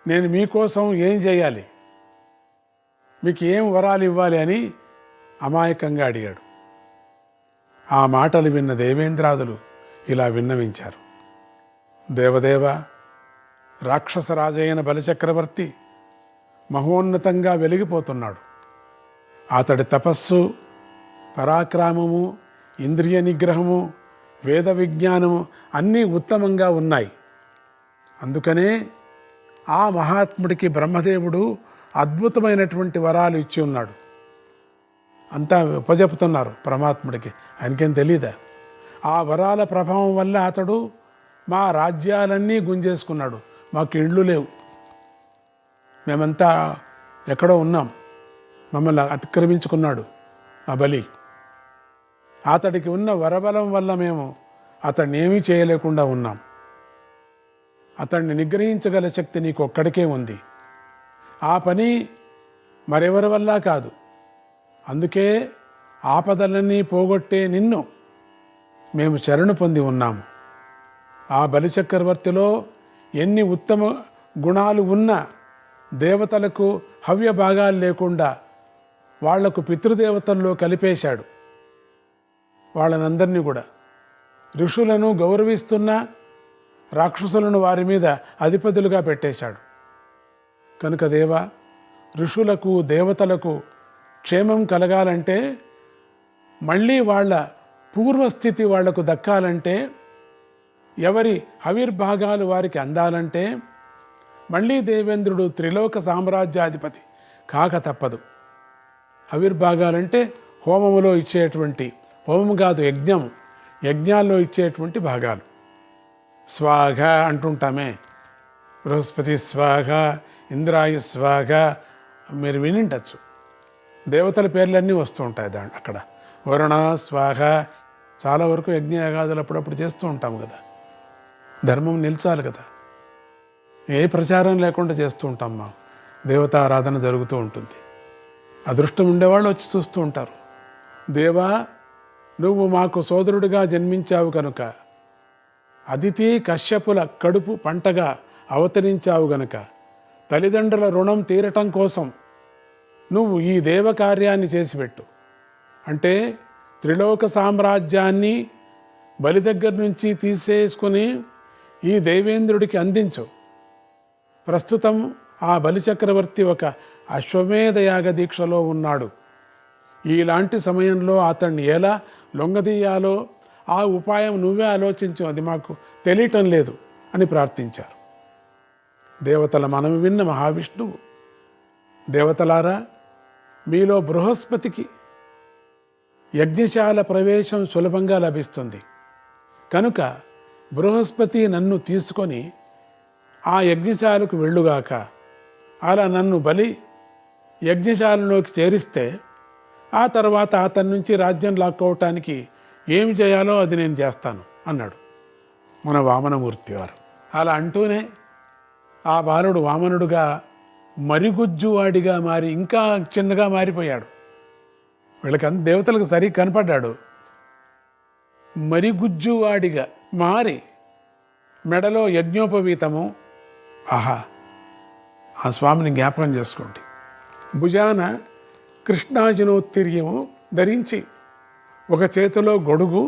నేను మీకోసం ఏం చేయాలి, మీకు ఏం వరాలు ఇవ్వాలి అని అమాయకంగా అడిగాడు. ఆ మాటలు విన్న దేవేంద్రాదులు ఇలా విన్నవించారు. దేవదేవ, రాక్షసరాజైన బలిచక్రవర్తి మహోన్నతంగా వెలిగిపోతున్నాడు. అతడి తపస్సు, పరాక్రమము, ఇంద్రియ నిగ్రహము, వేద విజ్ఞానము అన్నీ ఉత్తమంగా ఉన్నాయి. అందుకనే ఆ మహాత్ముడికి బ్రహ్మదేవుడు అద్భుతమైనటువంటి వరాలు ఇచ్చి ఉన్నాడు. అంతా ఉపజెపుతున్నారు పరమాత్ముడికి, ఆయనకేం తెలీదా? ఆ వరాల ప్రభావం వల్ల అతడు మా రాజ్యాలన్నీ గుంజేసుకున్నాడు. మాకు ఇండ్లు లేవు, మేమంతా ఎక్కడో ఉన్నాం, మమ్మల్ని అతిక్రమించుకున్నాడు ఆ బలి. అతడికి ఉన్న వరబలం వల్ల మేము అతన్ని ఏమీ చేయలేకుండా ఉన్నాం. అతన్ని నిగ్రహించగల శక్తి నీకు ఒక్కడికే ఉంది. ఆ పని మరెవరి వల్ల కాదు. అందుకే ఆపదలన్నీ పోగొట్టే నిన్ను మేము శరణు పొంది ఉన్నాము. ఆ బలిచక్రవర్తిలో ఎన్ని ఉత్తమ గుణాలు ఉన్నా దేవతలకు హవ్య భాగాలు లేకుండా వాళ్లకు పితృదేవతల్లో కలిపేశాడు. వాళ్ళనందరినీ కూడా ఋషులను గౌరవిస్తున్న రాక్షసులను వారి మీద అధిపతులుగా పెట్టేశాడు. కనుక దేవా, ఋషులకు దేవతలకు క్షేమం కలగాలంటే, మళ్ళీ వాళ్ళ పూర్వస్థితి వాళ్లకు దక్కాలంటే, ఎవరి హవిర్భాగాలు వారికి అందాలంటే, మళ్ళీ దేవేంద్రుడు త్రిలోక సామ్రాజ్యాధిపతి కాక తప్పదు. హవిర్భాగాలంటే హోమములో ఇచ్చేటువంటి, హోమం కాదు యజ్ఞం, యజ్ఞాల్లో ఇచ్చేటువంటి భాగాలు. స్వాహ అంటుంటామే, బృహస్పతి స్వాహ, ఇంద్రాయ స్వాహ, మీరు వినిండొచ్చు. దేవతల పేర్లన్నీ వస్తూ ఉంటాయి అక్కడ. వరుణ స్వాహ, చాలా వరకు యజ్ఞయాగాదులు అప్పుడప్పుడు చేస్తూ ఉంటాం కదా. ధర్మం నిలిచాలి కదా, ఏ ప్రచారం లేకుండా చేస్తూ ఉంటాం. మా దేవతారాధన జరుగుతూ ఉంటుంది. అదృష్టం ఉండేవాళ్ళు వచ్చి చూస్తూ ఉంటారు. దేవా, నువ్వు మాకు సోదరుడిగా జన్మించావు కనుక, అదితి కశ్యపుల కడుపు పంటగా అవతరించావు గనుక, తల్లిదండ్రుల రుణం తీరటం కోసం నువ్వు ఈ దేవకార్యాన్ని చేసిపెట్టు. అంటే త్రిలోక సామ్రాజ్యాన్ని బలి దగ్గర నుంచి తీసేసుకుని ఈ దేవేంద్రుడికి అందించు. ప్రస్తుతం ఆ బలిచక్రవర్తి ఒక అశ్వమేధయాగ దీక్షలో ఉన్నాడు. ఇలాంటి సమయంలో అతన్ని ఎలా లొంగదీయాలో ఆ ఉపాయం నువ్వే ఆలోచించు, అది మాకు తెలియటం లేదు అని ప్రార్థించారు. దేవతల మనవి విన్న మహావిష్ణువు, దేవతలారా, మీలో బృహస్పతికి యజ్ఞశాల ప్రవేశం సులభంగా లభిస్తుంది కనుక బృహస్పతి నన్ను తీసుకొని ఆ యజ్ఞశాలకు వెళ్ళుగాక. అలా నన్ను బలి యజ్ఞశాలలోకి చేరిస్తే ఆ తర్వాత అతని నుంచి రాజ్యం లాక్కోవటానికి ఏమి చేయాలో అది నేను చేస్తాను అన్నాడు మన వామనమూర్తి వారు. అలా అంటూనే ఆ బాలుడు వామనుడుగా మరిగుజ్జువాడిగా మారి ఇంకా చిన్నగా మారిపోయాడు. వీళ్ళకి దేవతలకు సరి కనపడ్డాడు. మరిగుజ్జువాడిగా మారి మెడలో యజ్ఞోపవీతము, ఆహా, ఆ స్వామిని జ్ఞాపకం చేసుకోండి, భుజాన కృష్ణాజినోత్తిర్యము ధరించి ఒక చేతిలో గొడుగు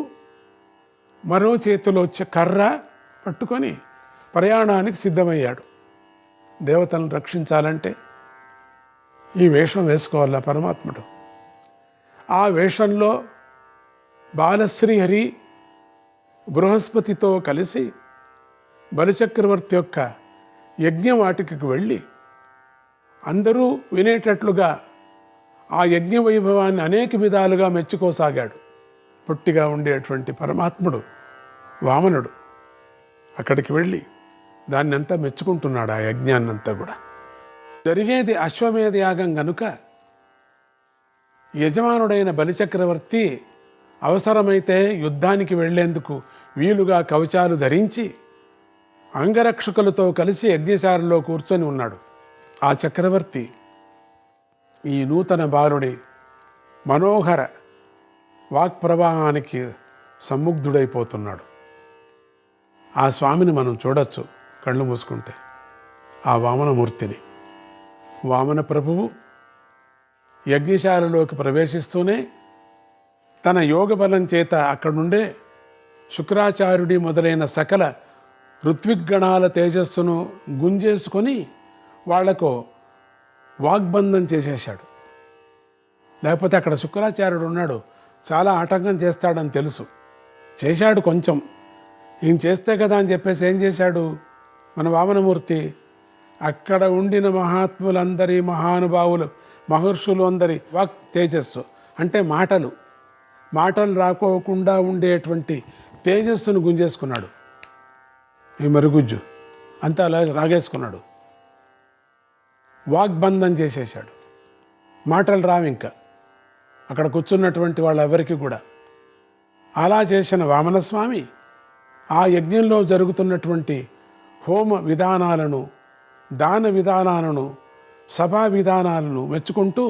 మరో చేతిలో కర్ర పట్టుకొని ప్రయాణానికి సిద్ధమయ్యాడు. దేవతలను రక్షించాలంటే ఈ వేషం వేసుకోవాలా పరమాత్ముడు. ఆ వేషంలో బాలశ్రీహరి బృహస్పతితో కలిసి బలిచక్రవర్తి యొక్క యజ్ఞవాటికకు వెళ్ళి అందరూ వినేటట్లుగా ఆ యజ్ఞ వైభవాన్ని అనేక విధాలుగా మెచ్చుకోసాగాడు. పొట్టిగా ఉండేటువంటి పరమాత్ముడు వామనుడు అక్కడికి వెళ్ళి దాన్ని అంతా మెచ్చుకుంటున్నాడు, ఆ యజ్ఞాన్నంతా కూడా. జరిగేది అశ్వమేధ యాగం గనుక యజమానుడైన బలిచక్రవర్తి అవసరమైతే యుద్ధానికి వెళ్లేందుకు వీలుగా కవచాలు ధరించి అంగరక్షకులతో కలిసి యజ్ఞశాలలో కూర్చొని ఉన్నాడు. ఆ చక్రవర్తి ఈ నూతన బాలుడి మనోహర వాక్ప్రవాహానికి సమ్ముగ్ధుడైపోతున్నాడు. ఆ స్వామిని మనం చూడొచ్చు కళ్ళు మూసుకుంటే, ఆ వామనమూర్తిని. వామన ప్రభువు యజ్ఞశాలలోకి ప్రవేశిస్తూనే తన యోగ బలం చేత అక్కడుండే శుక్రాచార్యుడి మొదలైన సకల ఋత్విగ్గణాల తేజస్సును గుంజేసుకొని వాళ్లకు వాగ్బంధం చేసేశాడు. లేకపోతే అక్కడ శుక్రాచార్యుడు ఉన్నాడు, చాలా ఆటంకం చేస్తాడని తెలుసు. చేశాడు కొంచెం, ఈయన చేస్తే కదా అని చెప్పేసి ఏం చేశాడు మన వామనమూర్తి? అక్కడ ఉండిన మహాత్ములందరి మహానుభావులు మహర్షులు అందరి వాక్ తేజస్సు అంటే మాటలు రాకోకుండా ఉండేటువంటి తేజస్సును గుంజేసుకున్నాడు. ఈ మరుగుజ్జు అంతా అలా రాగేసుకున్నాడు, వాగ్బంధం చేసేశాడు. మాటలు రావు ఇంకా అక్కడ కూర్చున్నటువంటి వాళ్ళెవరికి కూడా. అలా చేసిన వామనస్వామి ఆ యజ్ఞంలో జరుగుతున్నటువంటి హోమ విధానాలను, దాన విధానాలను, సభా విధానాలను మెచ్చుకుంటూ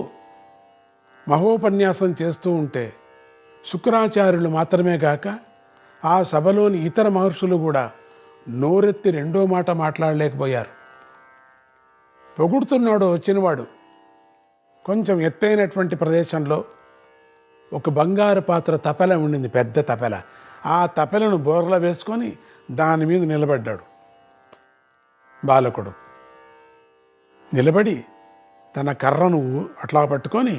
మహోపన్యాసం చేస్తూ ఉంటే శుక్రాచార్యులు మాత్రమే కాక ఆ సభలోని ఇతర మహర్షులు కూడా నోరెత్తి రెండో మాట మాట్లాడలేకపోయారు. పొగుడుతున్నాడు వచ్చినవాడు. కొంచెం ఎత్తైనటువంటి ప్రదేశంలో ఒక బంగారు పాత్ర తపెల ఉండింది, పెద్ద తపెల. ఆ తపెలను బోర్ల వేసుకొని దాని మీద నిలబడ్డాడు బాలకుడు. నిలబడి తన కర్రను అట్లా పట్టుకొని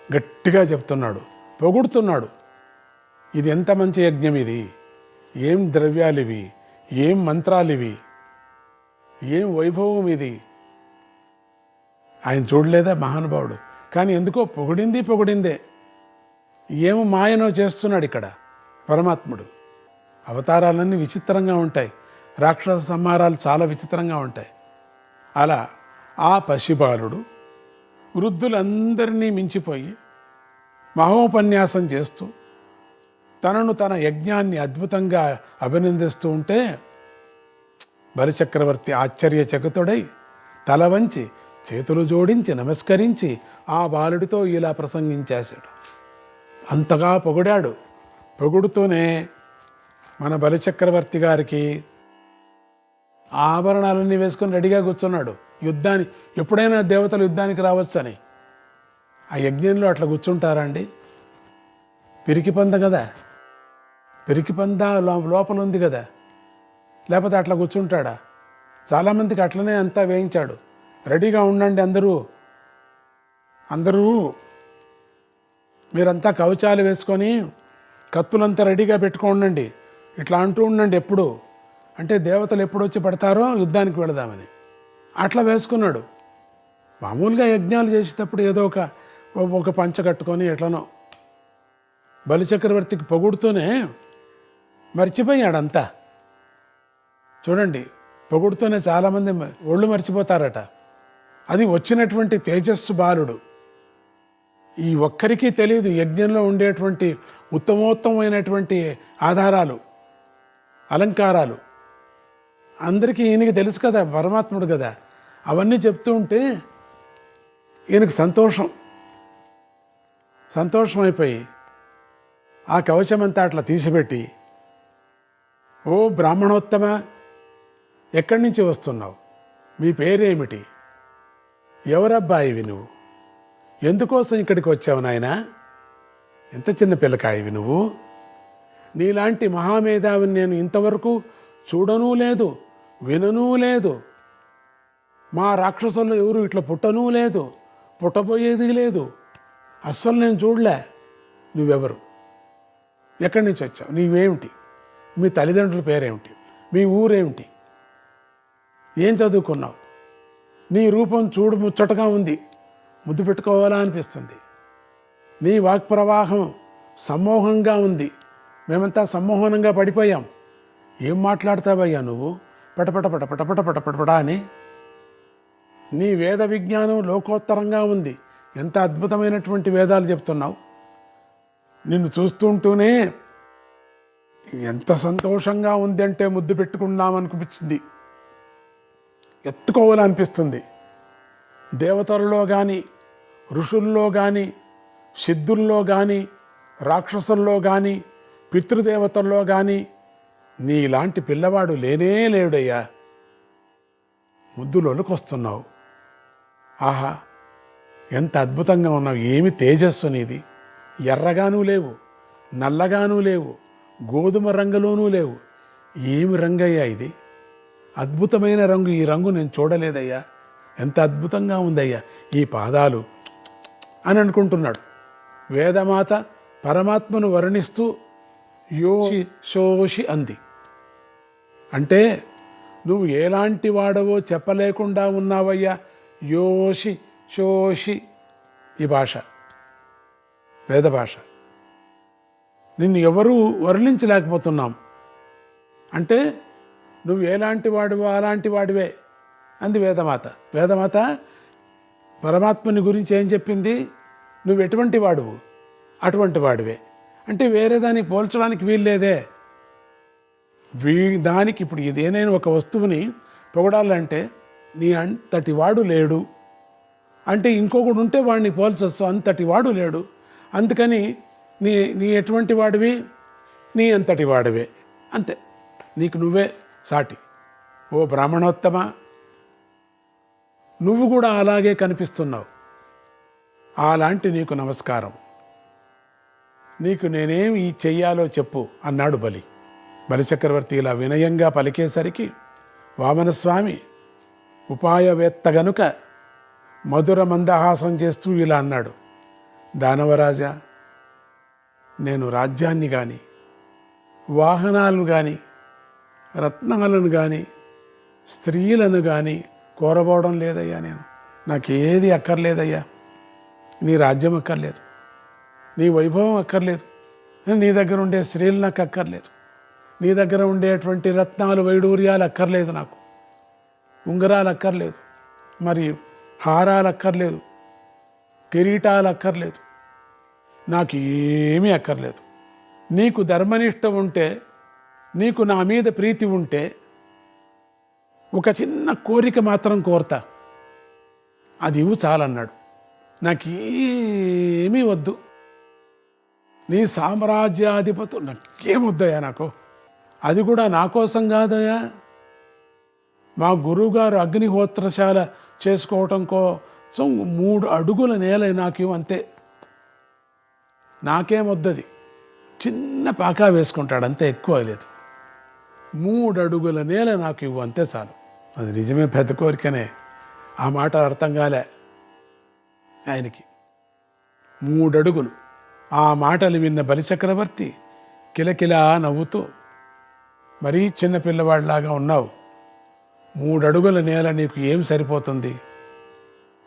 గట్టిగా చెప్తున్నాడు, పొగుడుతున్నాడు. ఇది ఎంత మంచి యజ్ఞం, ఇది ఏం ద్రవ్యాలు ఇవి, ఏం మంత్రాలు ఇవి, ఏం వైభవం ఇది. ఆయన చూడలేదా మహానుభావుడు? కానీ ఎందుకో పొగిడిందే. ఏమో మాయనో చేస్తున్నాడు ఇక్కడ పరమాత్ముడు. అవతారాలన్నీ విచిత్రంగా ఉంటాయి, రాక్షస సంహారాలు చాలా విచిత్రంగా ఉంటాయి. అలా ఆ పసిబాలుడు వృద్ధులందరినీ మించిపోయి మహోపన్యాసం చేస్తూ తన యజ్ఞాన్ని అద్భుతంగా అభినందిస్తూ ఉంటే బలిచక్రవర్తి ఆశ్చర్యచకితుడై తల వంచి చేతులు జోడించి నమస్కరించి ఆ బాలుడితో ఇలా ప్రసంగించేశాడు. అంతగా పొగిడాడు. పొగుడుతూనే మన బలిచక్రవర్తి గారికి ఆభరణాలన్నీ వేసుకొని రెడీగా కూర్చున్నాడు. యుద్ధానికి ఎప్పుడైనా దేవతలు యుద్ధానికి రావచ్చని. ఆ యజ్ఞంలో అట్లా కూర్చుంటారండి? పిరికిపంద కదా, పిరికిపంద లోపల ఉంది కదా, లేకపోతే అట్లా కూర్చుంటాడా? చాలామందికి అట్లనే అంతా వేయించాడు. రెడీగా ఉండండి అందరూ మీరంతా కవచాలు వేసుకొని కత్తులంతా రెడీగా పెట్టుకోండి, ఇట్లా అంటూ ఉండండి ఎప్పుడు, అంటే దేవతలు ఎప్పుడు వచ్చి పడతారో యుద్ధానికి వెళదామని. అట్లా వేసుకున్నాడు. మామూలుగా యజ్ఞాలు చేసేటప్పుడు ఏదో ఒక పంచ కట్టుకొని ఎట్లనో. బలిచక్రవర్తికి పొగుడుతూనే మర్చిపోయాడంతా. చూడండి, పొగుడుతూనే చాలామంది ఒళ్ళు మర్చిపోతారట. అది వచ్చినటువంటి తేజస్సు బాలుడు. ఈ ఒక్కరికి తెలియదు యజ్ఞంలో ఉండేటువంటి ఉత్తమోత్తమైనటువంటి ఆధారాలు, అలంకారాలు. అందరికీ ఈయనకి తెలుసు కదా, పరమాత్ముడు కదా. అవన్నీ చెప్తూ ఉంటే ఈయనకు సంతోషమైపోయి ఆ కవచమంతా అట్లా తీసిపెట్టి, ఓ బ్రాహ్మణోత్తమ, ఎక్కడి నుంచి వస్తున్నావు? మీ పేరేమిటి? ఎవరబ్బాయివి నువ్వు? ఎందుకోసం ఇక్కడికి వచ్చావు నాయనా? ఎంత చిన్న పిల్లకాయవి నువ్వు? నీలాంటి మహామేధావిని నేను ఇంతవరకు చూడనూ లేదు, విననూ లేదు. మా రాక్షసుల్లో ఎవరు ఇట్లా పుట్టనూ లేదు, పుట్టబోయేది లేదు. అస్సలు నేను చూడలే. నువ్వెవరు? ఎక్కడి నుంచి వచ్చావు? నీవేమిటి? మీ తల్లిదండ్రుల పేరేమిటి? మీ ఊరేమిటి? ఏం చదువుకున్నావు? నీ రూపం చూడు ముచ్చటగా ఉంది, ముద్దు పెట్టుకోవాలా అనిపిస్తుంది. నీ వాక్ప్రవాహం సమ్మోహంగా ఉంది, మేమంతా సమ్మోహనంగా పడిపోయాం. ఏం మాట్లాడతావయ్యా నువ్వు? పటపట పటపట పటపట పటపట అని. నీ వేద విజ్ఞానం లోకోత్తరంగా ఉంది. ఎంత అద్భుతమైనటువంటి వేదాలు చెప్తున్నావు. నిన్ను చూస్తుంటూనే ఎంత సంతోషంగా ఉంది అంటే ముద్దు పెట్టుకున్నామనిపించింది, ఎత్తుకోవాలనిపిస్తుంది. దేవతల్లో కానీ, ఋషుల్లో కానీ, సిద్ధుల్లో కానీ, రాక్షసుల్లో కానీ, పితృదేవతల్లో కానీ నీలాంటి పిల్లవాడు లేనే లేడయ్యా. ముద్దులోనికి వస్తున్నావు. ఆహా, ఎంత అద్భుతంగా ఉన్నావు. ఏమి తేజస్సు నీది. ఎర్రగానూ లేవు, నల్లగానూ లేవు, గోధుమ రంగులోనూ లేవు. ఏమి రంగయ్యా ఇది? అద్భుతమైన రంగు. ఈ రంగు నేను చూడలేదయ్యా. ఎంత అద్భుతంగా ఉందయ్యా ఈ పాదాలు అని అనుకుంటున్నాడు. వేదమాత పరమాత్మను వర్ణిస్తూ యోషి శోషి అంది. అంటే నువ్వు ఎలాంటి వాడవో చెప్పలేకుండా ఉన్నావయ్యా. యోషి శోషి ఈ భాష, వేద భాష. నిన్ను ఎవరూ వర్ణించలేకపోతున్నాం. అంటే నువ్వు ఎలాంటి వాడివో అలాంటి వాడివే అంది వేదమాత. వేదమాత పరమాత్మని గురించి ఏం చెప్పింది? నువ్వు ఎటువంటి వాడువు అటువంటి వాడివే. అంటే వేరే దానికి పోల్చడానికి వీల్లేదే. దానికి ఇప్పుడు ఇదేనైనా ఒక వస్తువుని పొగడాలంటే నీ అంతటి వాడు లేడు అంటే ఇంకొకడు ఉంటే వాడిని పోల్చొచ్చు. అంతటి వాడు లేడు. అందుకని నీ ఎటువంటి వాడివి? నీ అంతటి వాడివే, అంతే. నీకు నువ్వే సాటి. ఓ బ్రాహ్మణోత్తమ, నువ్వు కూడా అలాగే కనిపిస్తున్నావు. అలాంటి నీకు నమస్కారం. నీకు నేనేం ఈ చెయ్యాలో చెప్పు అన్నాడు బలి. బలిచక్రవర్తి ఇలా వినయంగా పలికేసరికి వామనస్వామి ఉపాయవేత్త గనుక మధుర మందహాసం చేస్తూ ఇలా అన్నాడు. దానవరాజా, నేను రాజ్యాన్ని కానీ, వాహనాలను కానీ, రత్నాలను కానీ, స్త్రీలను కానీ కోరబోవడం లేదయ్యా. నాకేది అక్కర్లేదయ్యా. నీ రాజ్యం అక్కర్లేదు, నీ వైభవం అక్కర్లేదు, నీ దగ్గర ఉండే స్త్రీలు నాకు అక్కర్లేదు, నీ దగ్గర ఉండేటువంటి రత్నాలు వైడూర్యాలు అక్కర్లేదు, నాకు ఉంగరాలు అక్కర్లేదు, మరి హారాలు అక్కర్లేదు, కిరీటాలు అక్కర్లేదు, నాకు ఏమీ అక్కర్లేదు. నీకు ధర్మనిష్ట ఉంటే, నీకు నా మీద ప్రీతి ఉంటే ఒక చిన్న కోరిక మాత్రం కోరతా, అది ఇవ్వు చాలన్నాడు. నాకేమీ వద్దు. నీ సామ్రాజ్యాధిపతు నాకేమొద్దయ్యా. నాకు అది కూడా నా కోసం కాదయ్యా. మా గురువుగారు అగ్నిహోత్రశాల చేసుకోవటం కోసం 3 అడుగుల నేల నాకు అంతే. నాకేమొద్దది. చిన్న పాకా వేసుకుంటాడు అంతే, ఎక్కువ లేదు. 3 అడుగుల నేల నాకు ఇవ్వు అంతే చాలు. అది నిజమే, పెద్ద కోరికనే. ఆ మాట అర్థం కాలే ఆయనకి. 3 అడుగులు. ఆ మాటలు విన్న బలిచక్రవర్తి కిలకిలా నవ్వుతూ, మరీ చిన్న పిల్లవాడిలాగా ఉన్నావు. 3 అడుగుల నేల నీకు ఏం సరిపోతుంది?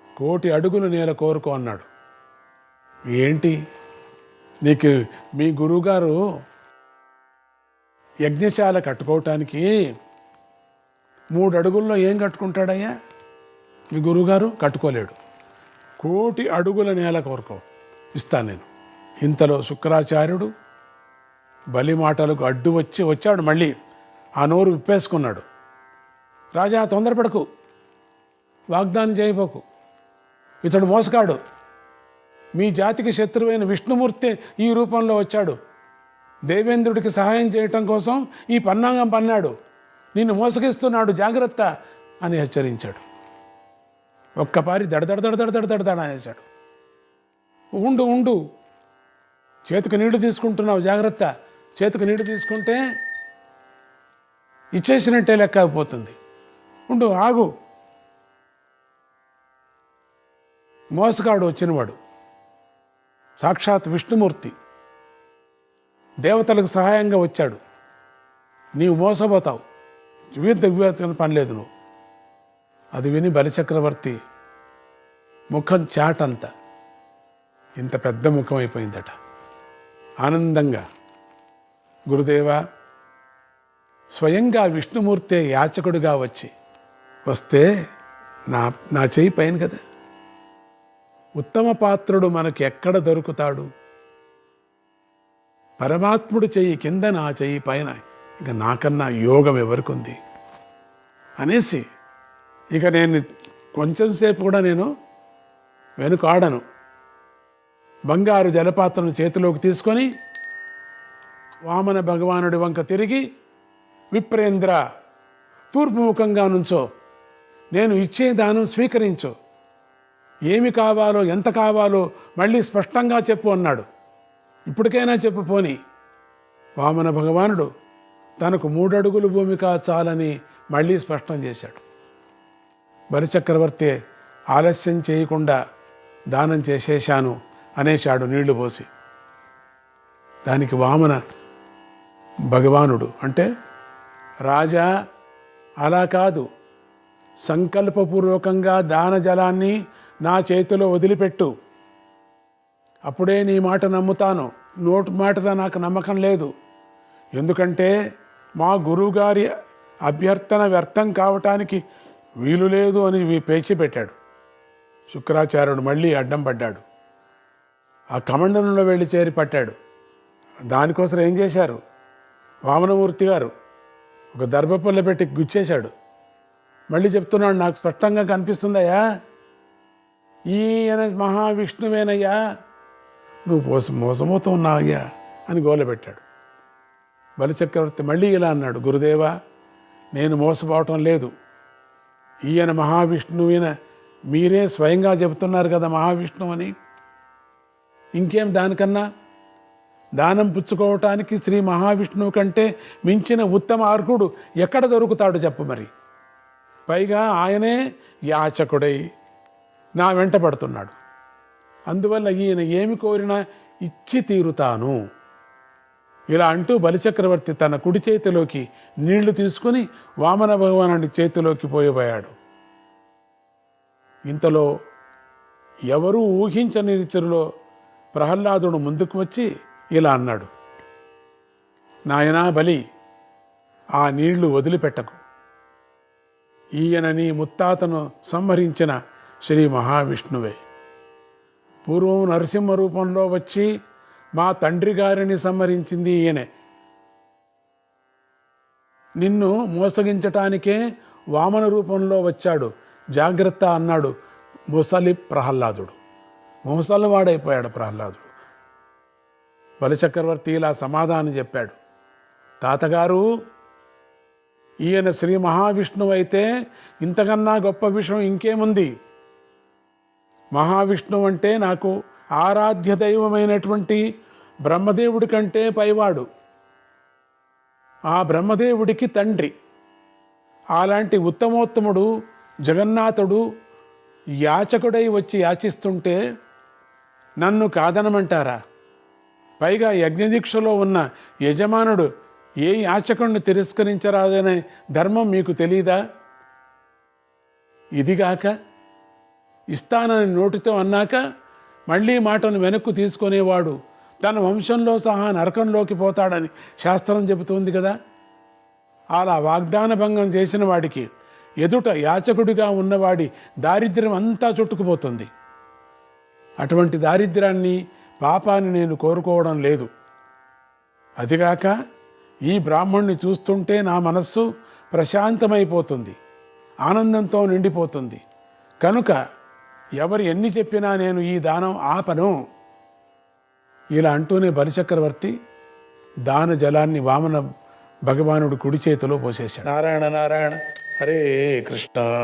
1,000,000 అడుగుల నేల కోరుకో అన్నాడు. ఏంటి నీకు? మీ గురువుగారు యజ్ఞశాల కట్టుకోవటానికి 3 అడుగుల్లో ఏం కట్టుకుంటాడయ్యా? మీ గురువుగారు కట్టుకోలేడు. 1,000,000 అడుగుల నేల కోరుకో, ఇస్తాను నేను. ఇంతలో శుక్రాచార్యుడు బలి మాటలకు అడ్డు వచ్చాడు. మళ్ళీ ఆ నోరు విప్పేసుకున్నాడు. రాజా, తొందరపడకు, వాగ్దానం చేయబోకు. ఇతడు మోసగాడు. మీ జాతికి శత్రువైన విష్ణుమూర్తి ఈ రూపంలో వచ్చాడు. దేవేంద్రుడికి సహాయం చేయటం కోసం ఈ పన్నాగం పన్నాడు. నిన్ను మోసగిస్తున్నాడు, జాగ్రత్త అని హెచ్చరించాడు. ఒక్కపారి దడదడదడదడదడదడ అనేశాడు. ఉండు, చేతికి నీళ్లు తీసుకుంటున్నావు, జాగ్రత్త. చేతికి నీళ్లు తీసుకుంటే ఇచ్చేసినట్టే లెక్క అయిపోతుంది. ఉండు, ఆగు. మోసగాడు వచ్చినవాడు సాక్షాత్ విష్ణుమూర్తి, దేవతలకు సహాయంగా వచ్చాడు. నీవు మోసపోతావు, వివేచన పనిలేదు నువ్వు. అది విని బలిచక్రవర్తి ముఖం చాటంత ఇంత పెద్ద ముఖం అయిపోయిందట. ఆనందంగా, గురుదేవా, స్వయంగా విష్ణుమూర్తే యాచకుడిగా వస్తే నా చెయ్యి పైన కదా. ఉత్తమ పాత్రుడు మనకి ఎక్కడ దొరుకుతాడు? పరమాత్ముడు చెయ్యి కింద, నా చెయ్యి పైన, ఇక నాకన్నా యోగం ఎవరికుంది అనేసి ఇక నేను కొంచెం సేపు కూడా నేను వెనుకాడను. బంగారు జలపాత్రను చేతిలోకి తీసుకొని వామన భగవానుడి వంక తిరిగి, విప్రేంద్ర, తూర్పు ముఖంగా నుంచో, నేను ఇచ్చే దానం స్వీకరించు, ఏమి కావాలో ఎంత కావాలో మళ్ళీ స్పష్టంగా చెప్పు అన్నాడు. ఇప్పటికైనా చెప్పు పోని. వామన భగవానుడు తనకు 3 అడుగులు భూమిక చాలని మళ్ళీ స్పష్టం చేశాడు. బలిచక్రవర్తి ఆలస్యం చేయకుండా దానం చేసేశాను అనేశాడు నీళ్లు పోసి. దానికి వామన భగవానుడు అంటే, రాజా అలా కాదు, సంకల్పపూర్వకంగా దాన జలాన్ని నా చేతిలో వదిలిపెట్టు, అప్పుడే నీ మాట నమ్ముతాను. నోటి మాటతో నాకు నమ్మకం లేదు. ఎందుకంటే మా గురువుగారి అభ్యర్థన వ్యర్థం కావటానికి వీలు లేదు అని పేచి పెట్టాడు. శుక్రాచార్యుడు మళ్ళీ అడ్డం పడ్డాడు. ఆ కమండలంలో వెళ్ళి చేరి పట్టాడు. దానికోసం ఏం చేశారు? వామనమూర్తి గారు ఒక దర్భపల్ల పెట్టి గుచ్చేశాడు. మళ్ళీ చెప్తున్నాడు, నాకు స్పష్టంగా కనిపిస్తుందయ్యా, ఈయన మహావిష్ణువేనయ్యా, నువ్వు మోసమవుతూ ఉన్నావయ్యా అని గోలపెట్టాడు. బలిచక్రవర్తి మళ్ళీ ఇలా అన్నాడు, గురుదేవా, నేను మోసపోవటం లేదు, ఈయన మహావిష్ణువిన మీరే స్వయంగా చెబుతున్నారు కదా మహావిష్ణువు అని. ఇంకేం దానికన్నా? దానం పుచ్చుకోవటానికి శ్రీ మహావిష్ణువు కంటే మించిన ఉత్తమ అర్హుడు ఎక్కడ దొరుకుతాడు చెప్పు మరి. పైగా ఆయనే యాచకుడై నా వెంట పడుతున్నాడు. అందువల్ల ఈయన ఏమి కోరినా ఇచ్చి తీరుతాను. ఇలా అంటూ బలిచక్రవర్తి తన కుడి చేతిలోకి నీళ్లు తీసుకుని వామన భగవానుడి చేతిలోకి పోయబోయాడు. ఇంతలో ఎవరూ ఊహించని రీతిలో ప్రహ్లాదుడు ముందుకు వచ్చి ఇలా అన్నాడు, నాయనా బలి, ఆ నీళ్లు వదిలిపెట్టకు. ఈయన నీ ముత్తాతను సంహరించిన శ్రీ మహావిష్ణువే. పూర్వం నరసింహ రూపంలో వచ్చి మా తండ్రి గారిని సంహరించింది ఈయనే. నిన్ను మోసగించటానికే వామన రూపంలో వచ్చాడు, జాగ్రత్త అన్నాడు ముసలి ప్రహ్లాదుడు. ముసలివాడైపోయాడు ప్రహ్లాదుడు. బలిచక్రవర్తి ఇలా సమాధానం చెప్పాడు, తాతగారు, ఈయన శ్రీ మహావిష్ణువు అయితే ఇంతకన్నా గొప్ప విషయం ఇంకేముంది. మహావిష్ణువు అంటే నాకు ఆరాధ్య దైవమైనటువంటి బ్రహ్మదేవుడి కంటే పైవాడు, ఆ బ్రహ్మదేవుడికి తండ్రి. అలాంటి ఉత్తమోత్తముడు జగన్నాథుడు యాచకుడై వచ్చి యాచిస్తుంటే నన్ను కాదనమంటారా? పైగా యజ్ఞదీక్షలో ఉన్న యజమానుడు ఏ యాచకుడిని తిరస్కరించరాదనే ధర్మం మీకు తెలీదా? ఇదిగాక ఇస్తానని నోటితో అన్నాక మళ్ళీ మాటను వెనక్కు తీసుకునేవాడు తన వంశంలో సహా నరకంలోకి పోతాడని శాస్త్రం చెబుతుంది కదా. అలా వాగ్దాన భంగం చేసిన వాడికి ఎదుట యాచకుడిగా ఉన్నవాడి దారిద్ర్యం అంతా చుట్టుకుపోతుంది. అటువంటి దారిద్ర్యాన్ని, పాపాన్ని నేను కోరుకోవడం లేదు. అదిగాక ఈ బ్రాహ్మణ్ణి చూస్తుంటే నా మనస్సు ప్రశాంతమైపోతుంది, ఆనందంతో నిండిపోతుంది. కనుక ఎవరు ఎన్ని చెప్పినా నేను ఈ దానం ఆపను. ఇలా అంటూనే బలిచక్రవర్తి దాన జలాన్ని వామన భగవానుడు కుడి చేతిలో పోసేశాడు. నారాయణ నారాయణ హరే కృష్ణ.